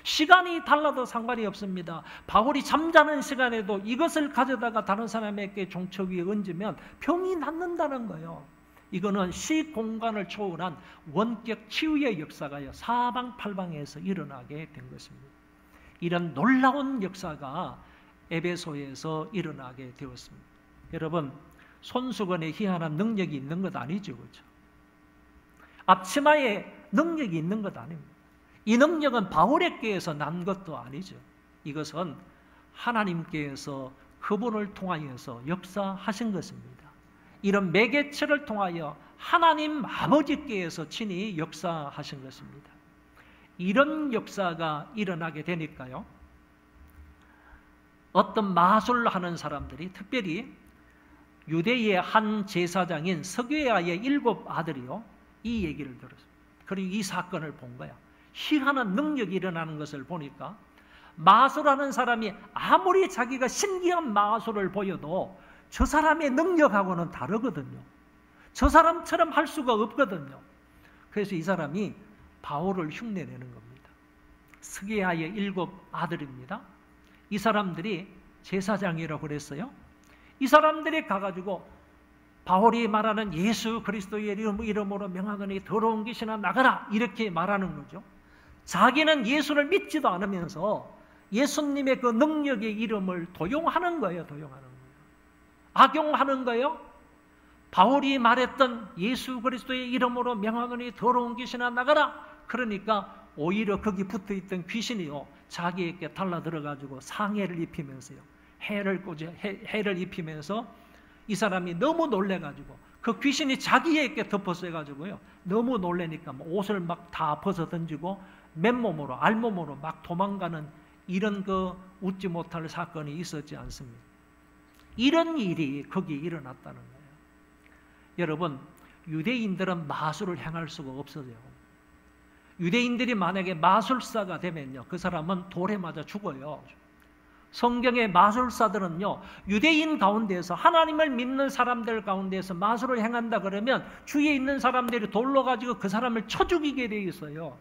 시간이 달라도 상관이 없습니다. 바울이 잠자는 시간에도 이것을 가져다가 다른 사람에게 종처 위에 얹으면 병이 낫는다는 거예요. 이거는 시공간을 초월한 원격 치유의 역사가요, 사방팔방에서 일어나게 된 것입니다. 이런 놀라운 역사가 에베소에서 일어나게 되었습니다. 여러분, 손수건에 희한한 능력이 있는 것 아니죠, 그렇죠? 앞치마에 능력이 있는 것 아닙니다. 이 능력은 바울에게서 난 것도 아니죠. 이것은 하나님께서 그분을 통하여서 역사하신 것입니다. 이런 매개체를 통하여 하나님 아버지께서 친히 역사하신 것입니다. 이런 역사가 일어나게 되니까요, 어떤 마술하는 사람들이, 특별히 유대의 한 제사장인 스게아의 7 아들이요, 이 얘기를 들었어요. 그리고 이 사건을 본 거야. 희한한 능력이 일어나는 것을 보니까 마술하는 사람이 아무리 자기가 신기한 마술을 보여도 저 사람의 능력하고는 다르거든요. 저 사람처럼 할 수가 없거든요. 그래서 이 사람이 바울을 흉내내는 겁니다. 스게아의 7 아들입니다. 이 사람들이 제사장이라고 그랬어요. 이 사람들이 가가지고 바울이 말하는 예수 그리스도의 이름으로 명하노니 더러운 귀신아 나가라, 이렇게 말하는 거죠. 자기는 예수를 믿지도 않으면서 예수님의 그 능력의 이름을 도용하는 거예요. 도용하는 거예요. 악용하는 거예요. 바울이 말했던 예수 그리스도의 이름으로 명하노니 더러운 귀신아 나가라. 그러니까 오히려 거기 붙어있던 귀신이요, 자기에게 달라들어가지고 상해를 입히면서요, 해를 입히면서 이 사람이 너무 놀래가지고 그 귀신이 자기에게 덮어서가지고요, 너무 놀래니까 옷을 막 다 벗어 던지고 맨몸으로 알몸으로 막 도망가는 이런 그 웃지 못할 사건이 있었지 않습니까? 이런 일이 거기에 일어났다는 거예요. 여러분, 유대인들은 마술을 행할 수가 없어요. 유대인들이 만약에 마술사가 되면요, 그 사람은 돌에 맞아 죽어요. 성경의 마술사들은요, 유대인 가운데서 하나님을 믿는 사람들 가운데서 마술을 행한다 그러면 주위에 있는 사람들이 돌로 가지고 그 사람을 쳐 죽이게 돼 있어요.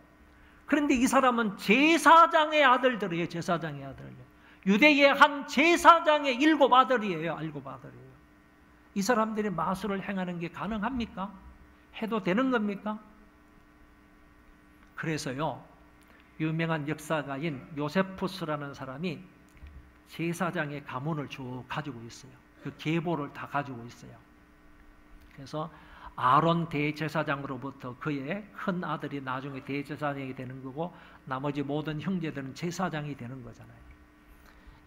그런데 이 사람은 제사장의 아들들이에요. 제사장의 아들이에요. 유대의 한 제사장의 7 아들이에요. 7 아들이에요. 이 사람들이 마술을 행하는 게 가능합니까? 해도 되는 겁니까? 그래서요, 유명한 역사가인 요세푸스라는 사람이 제사장의 가문을 쭉 가지고 있어요. 그 계보를 다 가지고 있어요. 그래서 아론 대제사장으로부터 그의 큰 아들이 나중에 대제사장이 되는 거고, 나머지 모든 형제들은 제사장이 되는 거잖아요.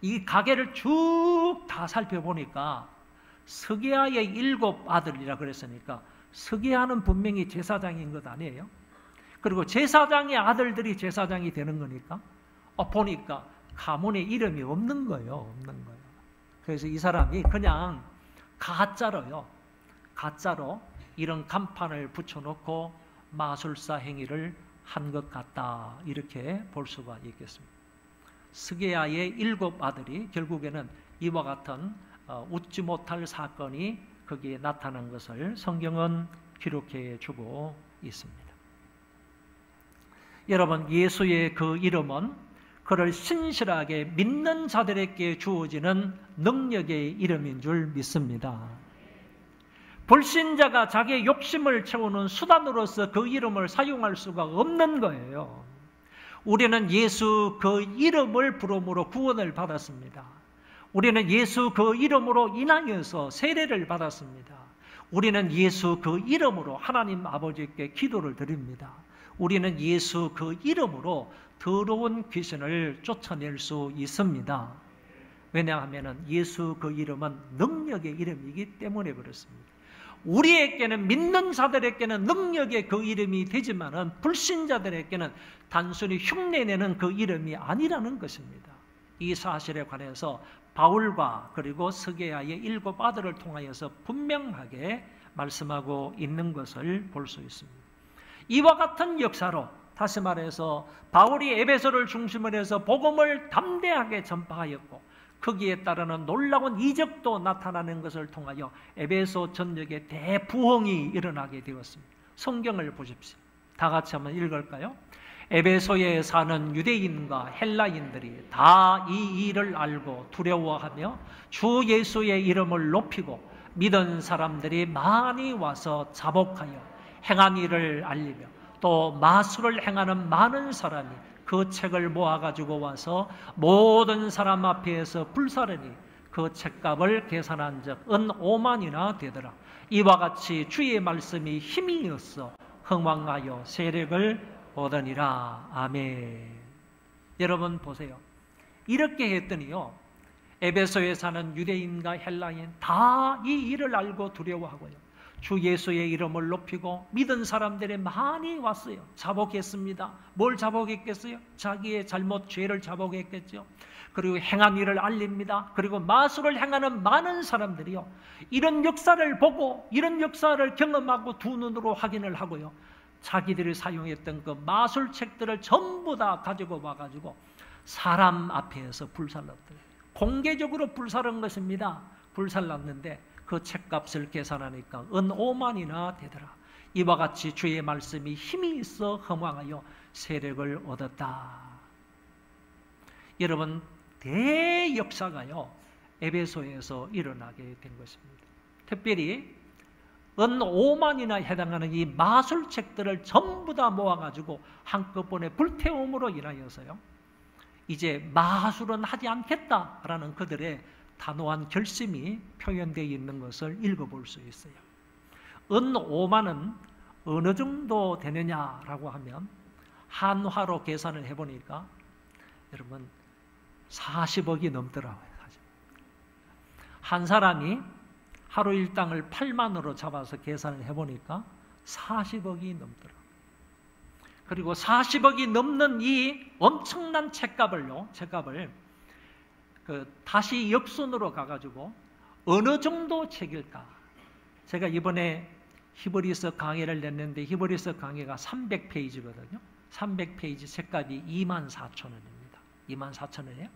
이 가계를 쭉 다 살펴보니까 스게아의 7 아들이라 그랬으니까 스게아는 분명히 제사장인 것 아니에요? 그리고 제사장의 아들들이 제사장이 되는 거니까 보니까 가문에 이름이 없는 거예요. 없는 거예요. 그래서 이 사람이 그냥 가짜로 이런 간판을 붙여놓고 마술사 행위를 한 것 같다, 이렇게 볼 수가 있겠습니다. 스게아의 7 아들이 결국에는 이와 같은 웃지 못할 사건이 거기에 나타난 것을 성경은 기록해 주고 있습니다. 여러분, 예수의 그 이름은 그를 신실하게 믿는 자들에게 주어지는 능력의 이름인 줄 믿습니다. 불신자가 자기의 욕심을 채우는 수단으로서 그 이름을 사용할 수가 없는 거예요. 우리는 예수 그 이름을 부름으로 구원을 받았습니다. 우리는 예수 그 이름으로 인하여서 세례를 받았습니다. 우리는 예수 그 이름으로 하나님 아버지께 기도를 드립니다. 우리는 예수 그 이름으로 더러운 귀신을 쫓아낼 수 있습니다. 왜냐하면 예수 그 이름은 능력의 이름이기 때문에 그렇습니다. 우리에게는, 믿는 자들에게는 능력의 그 이름이 되지만은 불신자들에게는 단순히 흉내내는 그 이름이 아니라는 것입니다. 이 사실에 관해서 바울과 그리고 스게아의 7 아들을 통하여서 분명하게 말씀하고 있는 것을 볼 수 있습니다. 이와 같은 역사로, 다시 말해서 바울이 에베소를 중심으로 해서 복음을 담대하게 전파하였고 거기에 따르는 놀라운 이적도 나타나는 것을 통하여 에베소 전역에 대부흥이 일어나게 되었습니다. 성경을 보십시오. 다 같이 한번 읽을까요? 에베소에 사는 유대인과 헬라인들이 다 이 일을 알고 두려워하며 주 예수의 이름을 높이고 믿은 사람들이 많이 와서 자복하여 행한 일을 알리며 또 마술을 행하는 많은 사람이 그 책을 모아가지고 와서 모든 사람 앞에서 불사르니 그 책값을 계산한 적 은 5만이나 되더라. 이와 같이 주의 말씀이 힘이 있어 흥왕하여 세력을 얻으니라. 아멘. 여러분 보세요. 이렇게 했더니요, 에베소에 사는 유대인과 헬라인 다 이 일을 알고 두려워하고요, 주 예수의 이름을 높이고 믿은 사람들이 많이 왔어요. 자복했습니다. 뭘 자복했겠어요? 자기의 잘못, 죄를 자복했겠죠. 그리고 행한 일을 알립니다. 그리고 마술을 행하는 많은 사람들이요, 이런 역사를 보고 이런 역사를 경험하고 두 눈으로 확인을 하고요, 자기들이 사용했던 그 마술책들을 전부 다 가지고 와가지고 사람 앞에서 불살랐더래요. 공개적으로 불살은 것입니다. 불살랐는데 그 책값을 계산하니까 은 5만이나 되더라. 이와 같이 주의 말씀이 힘이 있어 허망하여 세력을 얻었다. 여러분, 대역사가요, 에베소에서 일어나게 된 것입니다. 특별히 은 5만이나 해당하는 이 마술책들을 전부 다 모아가지고 한꺼번에 불태움으로 인하여서요, 이제 마술은 하지 않겠다라는 그들의 단호한 결심이 표현되어 있는 것을 읽어볼 수 있어요. 은 5만은 어느 정도 되느냐라고 하면 한화로 계산을 해보니까 여러분 40억이 넘더라고요. 한 사람이 하루 일당을 8만으로 잡아서 계산을 해보니까 40억이 넘더라고요. 그리고 40억이 넘는 이 엄청난 책값을 다시 역순으로 가가지고 어느 정도 책일까? 제가 이번에 히브리서 강의를 냈는데 히브리서 강의가 300페이지거든요. 300페이지 책값이 24,000원입니다. 24,000원이에요.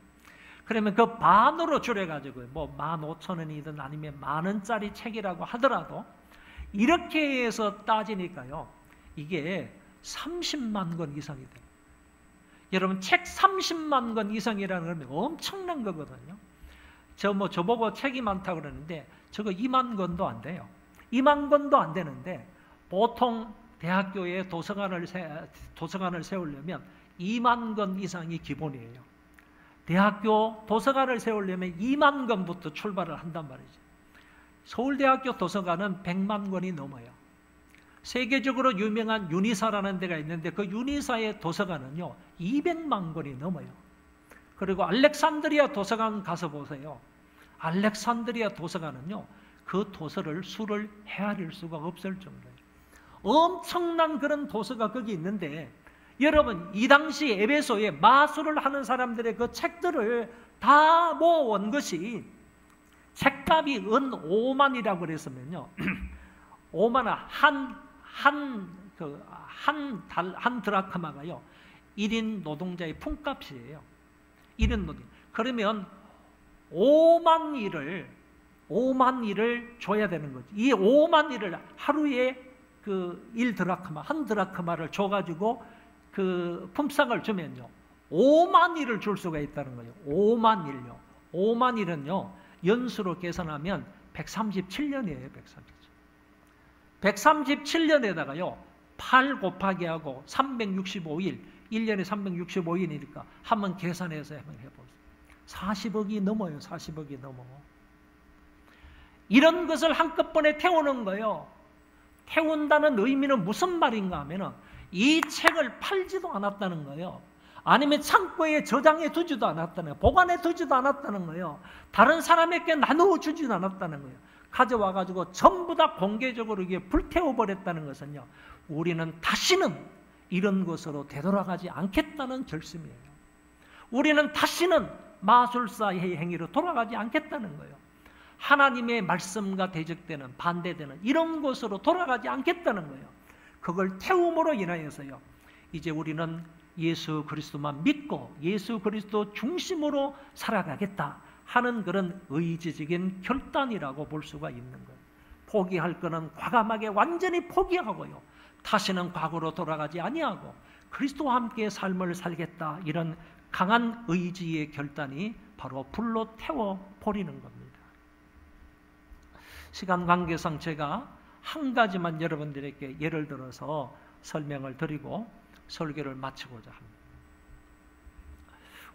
그러면 그 반으로 줄여가지고 뭐 15,000원이든 아니면 10,000원짜리 책이라고 하더라도 이렇게 해서 따지니까요, 이게 30만 권 이상이 돼요. 여러분, 책 30만 권 이상이라는 건 엄청난 거거든요. 저보고 책이 많다고 그러는데 저거 2만 권도 안 돼요. 2만 권도 안 되는데 보통 대학교에 도서관을 세우려면 2만 권 이상이 기본이에요. 대학교 도서관을 세우려면 2만 권부터 출발을 한단 말이죠. 서울대학교 도서관은 100만 권이 넘어요. 세계적으로 유명한 유니사라는 데가 있는데 그 유니사의 도서관은요 200만 권이 넘어요. 그리고 알렉산드리아 도서관 가서 보세요. 알렉산드리아 도서관은요 그 도서를 수를 헤아릴 수가 없을 정도예요. 엄청난 그런 도서가 거기 있는데 여러분, 이 당시 에베소에 마술을 하는 사람들의 그 책들을 다 모아온 것이 책값이 은 5만이라고 그랬으면요 5만은 한 드라크마가요 1인 노동자의 품값이에요. 1인 노동. 그러면 5만 일을 줘야 되는 거죠. 이 5만 일을 하루에 그 1드라크마, 한 드라크마를 줘가지고 그 품삯을 주면요 5만 일을 줄 수가 있다는 거예요. 5만 일요. 5만 일은요 연수로 계산하면 137년이에요. 137년에다가요 8 곱하기 하고 365일, 1년에 365일이니까 한번 계산해서 한번 해보세요. 40억이 넘어요. 40억이 넘어. 이런 것을 한꺼번에 태우는 거예요. 태운다는 의미는 무슨 말인가 하면은 이 책을 팔지도 않았다는 거예요. 아니면 창고에 저장해 두지도 않았다는 거예요. 보관해 두지도 않았다는 거예요. 다른 사람에게 나누어 주지도 않았다는 거예요. 가져와가지고 전부 다 공개적으로 이게 불태워버렸다는 것은요, 우리는 다시는 이런 것으로 되돌아가지 않겠다는 결심이에요. 우리는 다시는 마술사의 행위로 돌아가지 않겠다는 거예요. 하나님의 말씀과 대적되는, 반대되는 이런 것으로 돌아가지 않겠다는 거예요. 그걸 태움으로 인하여서요, 이제 우리는 예수 그리스도만 믿고 예수 그리스도 중심으로 살아가겠다 하는 그런 의지적인 결단이라고 볼 수가 있는 거예요. 포기할 거는 과감하게 완전히 포기하고요, 다시는 과거로 돌아가지 아니하고 그리스도와 함께 삶을 살겠다, 이런 강한 의지의 결단이 바로 불로 태워버리는 겁니다. 시간 관계상 제가 한 가지만 여러분들에게 예를 들어서 설명을 드리고 설교를 마치고자 합니다.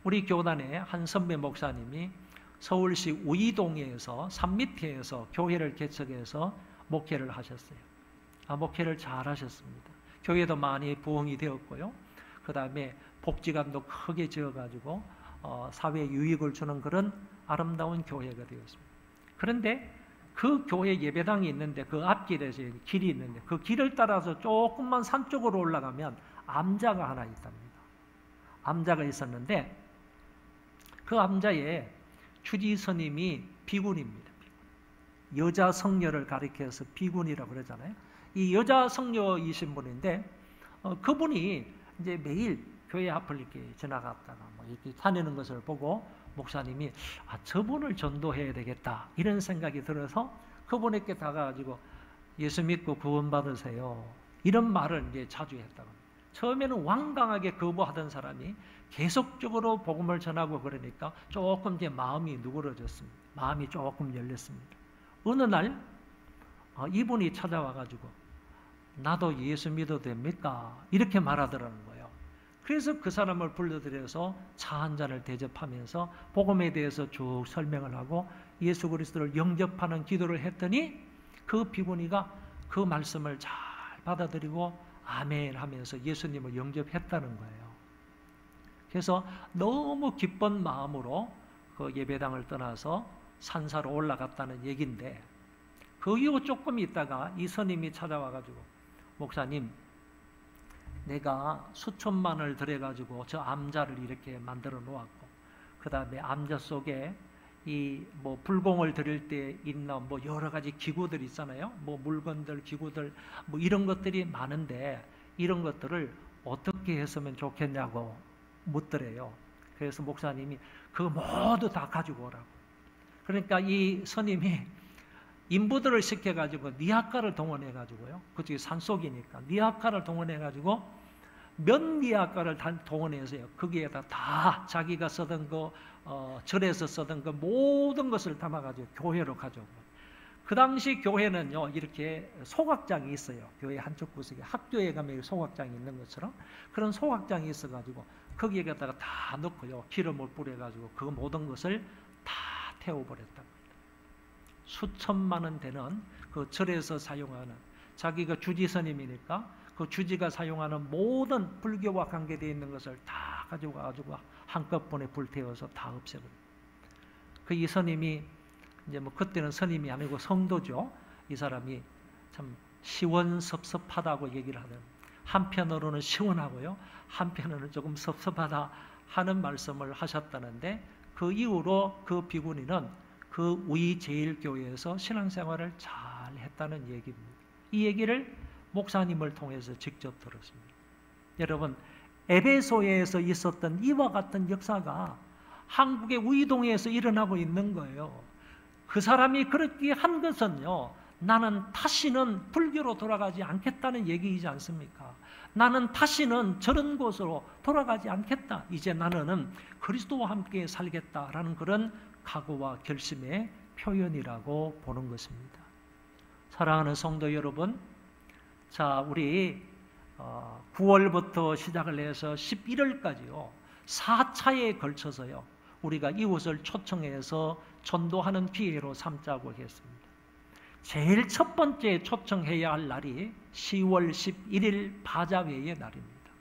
우리 교단의 한 선배 목사님이 서울시 우이동에서 산밑에서 교회를 개척해서 목회를 하셨어요. 목회를 잘 하셨습니다. 교회도 많이 부흥이 되었고요. 그 다음에 복지관도 크게 지어가지고 사회에 유익을 주는 그런 아름다운 교회가 되었습니다. 그런데 그 교회 예배당이 있는데 그 앞길에서 길이 있는데 그 길을 따라서 조금만 산 쪽으로 올라가면 암자가 하나 있답니다. 암자가 있었는데 그 암자에 주지 스님이 비군입니다. 여자 성녀를 가리켜서 비군이라고 그러잖아요. 이 여자 성녀이신 분인데 그분이 이제 매일 교회 앞을 이렇게 지나갔다가 뭐 이렇게 다니는 것을 보고 목사님이 저분을 전도해야 되겠다 이런 생각이 들어서 그분에게 다가가지고 예수 믿고 구원 받으세요 이런 말을 이제 자주 했다고. 처음에는 완강하게 거부하던 사람이 계속적으로 복음을 전하고 그러니까 조금 이제 마음이 누그러졌습니다. 마음이 조금 열렸습니다. 어느 날 이분이 찾아와가지고 나도 예수 믿어도 됩니까? 이렇게 말하더라는 거예요. 그래서 그 사람을 불러들여서 차 한 잔을 대접하면서 복음에 대해서 쭉 설명을 하고 예수 그리스도를 영접하는 기도를 했더니 그 비구니가 그 말씀을 잘 받아들이고 아멘 하면서 예수님을 영접했다는 거예요. 그래서 너무 기쁜 마음으로 그 예배당을 떠나서 산사로 올라갔다는 얘기인데 그 이후 조금 있다가 이 스님이 찾아와가지고 목사님 내가 수천만을 들여가지고 저 암자를 이렇게 만들어 놓았고 그 다음에 암자 속에 이 뭐 불공을 드릴 때 있는 뭐 여러 가지 기구들 있잖아요. 뭐 물건들, 기구들 뭐 이런 것들이 많은데 이런 것들을 어떻게 했으면 좋겠냐고 묻더래요. 그래서 목사님이 그거 모두 다 가지고 오라고. 그러니까 이 스님이 인부들을 시켜가지고 니아카를 동원해가지고요. 그쪽이 산속이니까 니아카를 동원해가지고 몇 니아카를 동원해서요. 거기에다 다 자기가 쓰던 거 절에서 쓰던 거 모든 것을 담아가지고 교회로 가져오고. 그 당시 교회는요 이렇게 소각장이 있어요. 교회 한쪽 구석에 학교에 가면 소각장이 있는 것처럼 그런 소각장이 있어가지고 거기에다가 다 넣고요. 기름을 뿌려가지고 그 모든 것을 다 태워버렸다고. 수천만 원 되는 그 절에서 사용하는 자기가 주지 스님이니까 그 주지가 사용하는 모든 불교와 관계되어 있는 것을 다 가지고 한꺼번에 불태워서 다 없애버려요. 그 이 스님이 이제 뭐 그때는 스님이 아니고 성도죠. 이 사람이 참 시원섭섭하다고 얘기를 하는. 한편으로는 시원하고요. 한편으로는 조금 섭섭하다 하는 말씀을 하셨다는데 그 이후로 그 비구니는 그 우이제일교회에서 신앙생활을 잘 했다는 얘기입니다. 이 얘기를 목사님을 통해서 직접 들었습니다. 여러분, 에베소에서 있었던 이와 같은 역사가 한국의 우이동에서 일어나고 있는 거예요. 그 사람이 그렇게 한 것은요, 나는 다시는 불교로 돌아가지 않겠다는 얘기이지 않습니까? 나는 다시는 저런 곳으로 돌아가지 않겠다. 이제 나는 그리스도와 함께 살겠다라는 그런 각오와 결심의 표현이라고 보는 것입니다. 사랑하는 성도 여러분, 자, 우리 9월부터 시작을 해서 11월까지요 4차에 걸쳐서요 우리가 이웃을 초청해서 전도하는 기회로 삼자고 했습니다. 제일 첫 번째 초청해야 할 날이 10월 11일 바자회의 날입니다.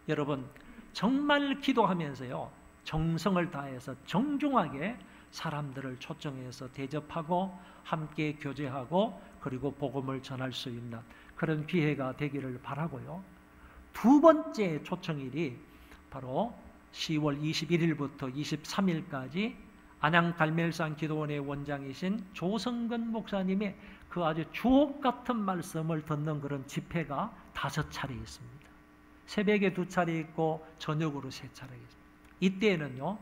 여러분, 정말 기도하면서요 정성을 다해서 정중하게 사람들을 초청해서 대접하고 함께 교제하고 그리고 복음을 전할 수 있는 그런 기회가 되기를 바라고요. 두 번째 초청일이 바로 10월 21일부터 23일까지 안양 갈멜산 기도원의 원장이신 조성근 목사님의 그 아주 주옥 같은 말씀을 듣는 그런 집회가 5차례 있습니다. 새벽에 2차례 있고 저녁으로 3차례 있습니다. 이때에는요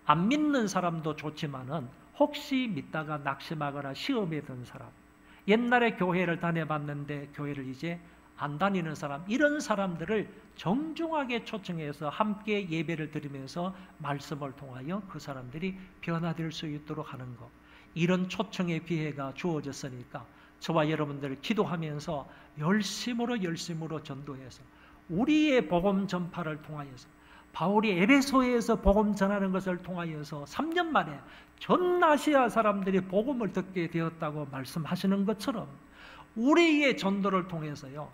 안 믿는 사람도 좋지만은 혹시 믿다가 낙심하거나 시험에 든 사람, 옛날에 교회를 다녀봤는데 교회를 이제 안 다니는 사람, 이런 사람들을 정중하게 초청해서 함께 예배를 드리면서 말씀을 통하여 그 사람들이 변화될 수 있도록 하는 것, 이런 초청의 기회가 주어졌으니까 저와 여러분들 기도하면서 열심으로 전도해서 우리의 복음 전파를 통하여서 바울이 에베소에서 복음 전하는 것을 통하여서 3년 만에 전 아시아 사람들이 복음을 듣게 되었다고 말씀하시는 것처럼 우리의 전도를 통해서요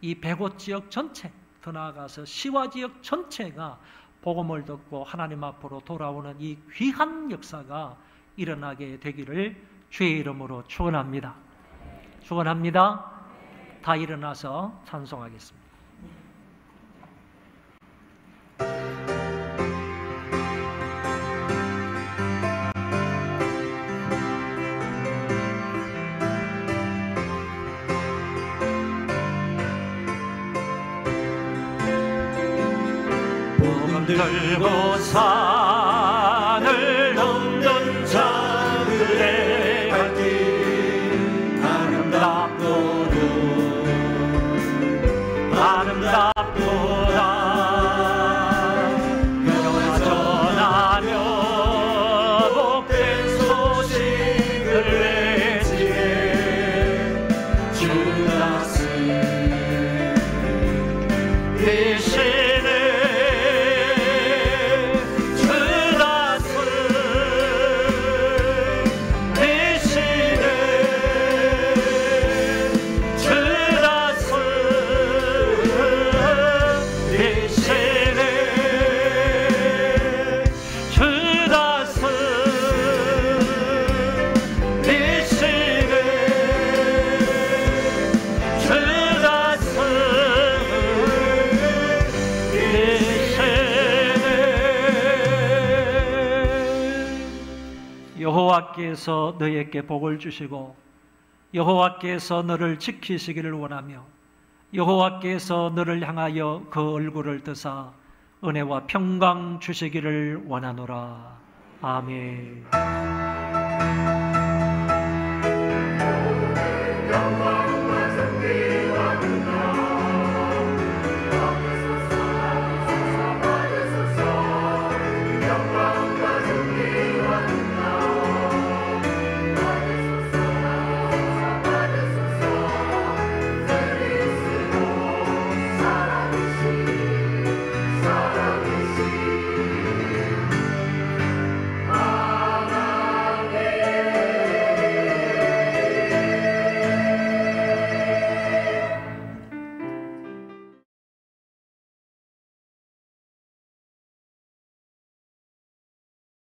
이 백오 지역 전체, 더 나아가서 시와 지역 전체가 복음을 듣고 하나님 앞으로 돌아오는 이 귀한 역사가 일어나게 되기를 주의 이름으로 축원합니다. 축원합니다. 다 일어나서 찬송하겠습니다. 복음 들고 산을 넘는 자들의 발길 아름답도다. 영화 전하며 복된 소식을 외치네. 주다스 되시네. 여호와께서 너에게 복을 주시고 여호와께서 너를 지키시기를 원하며 여호와께서 너를 향하여 그 얼굴을 뜨사 은혜와 평강 주시기를 원하노라. 아멘.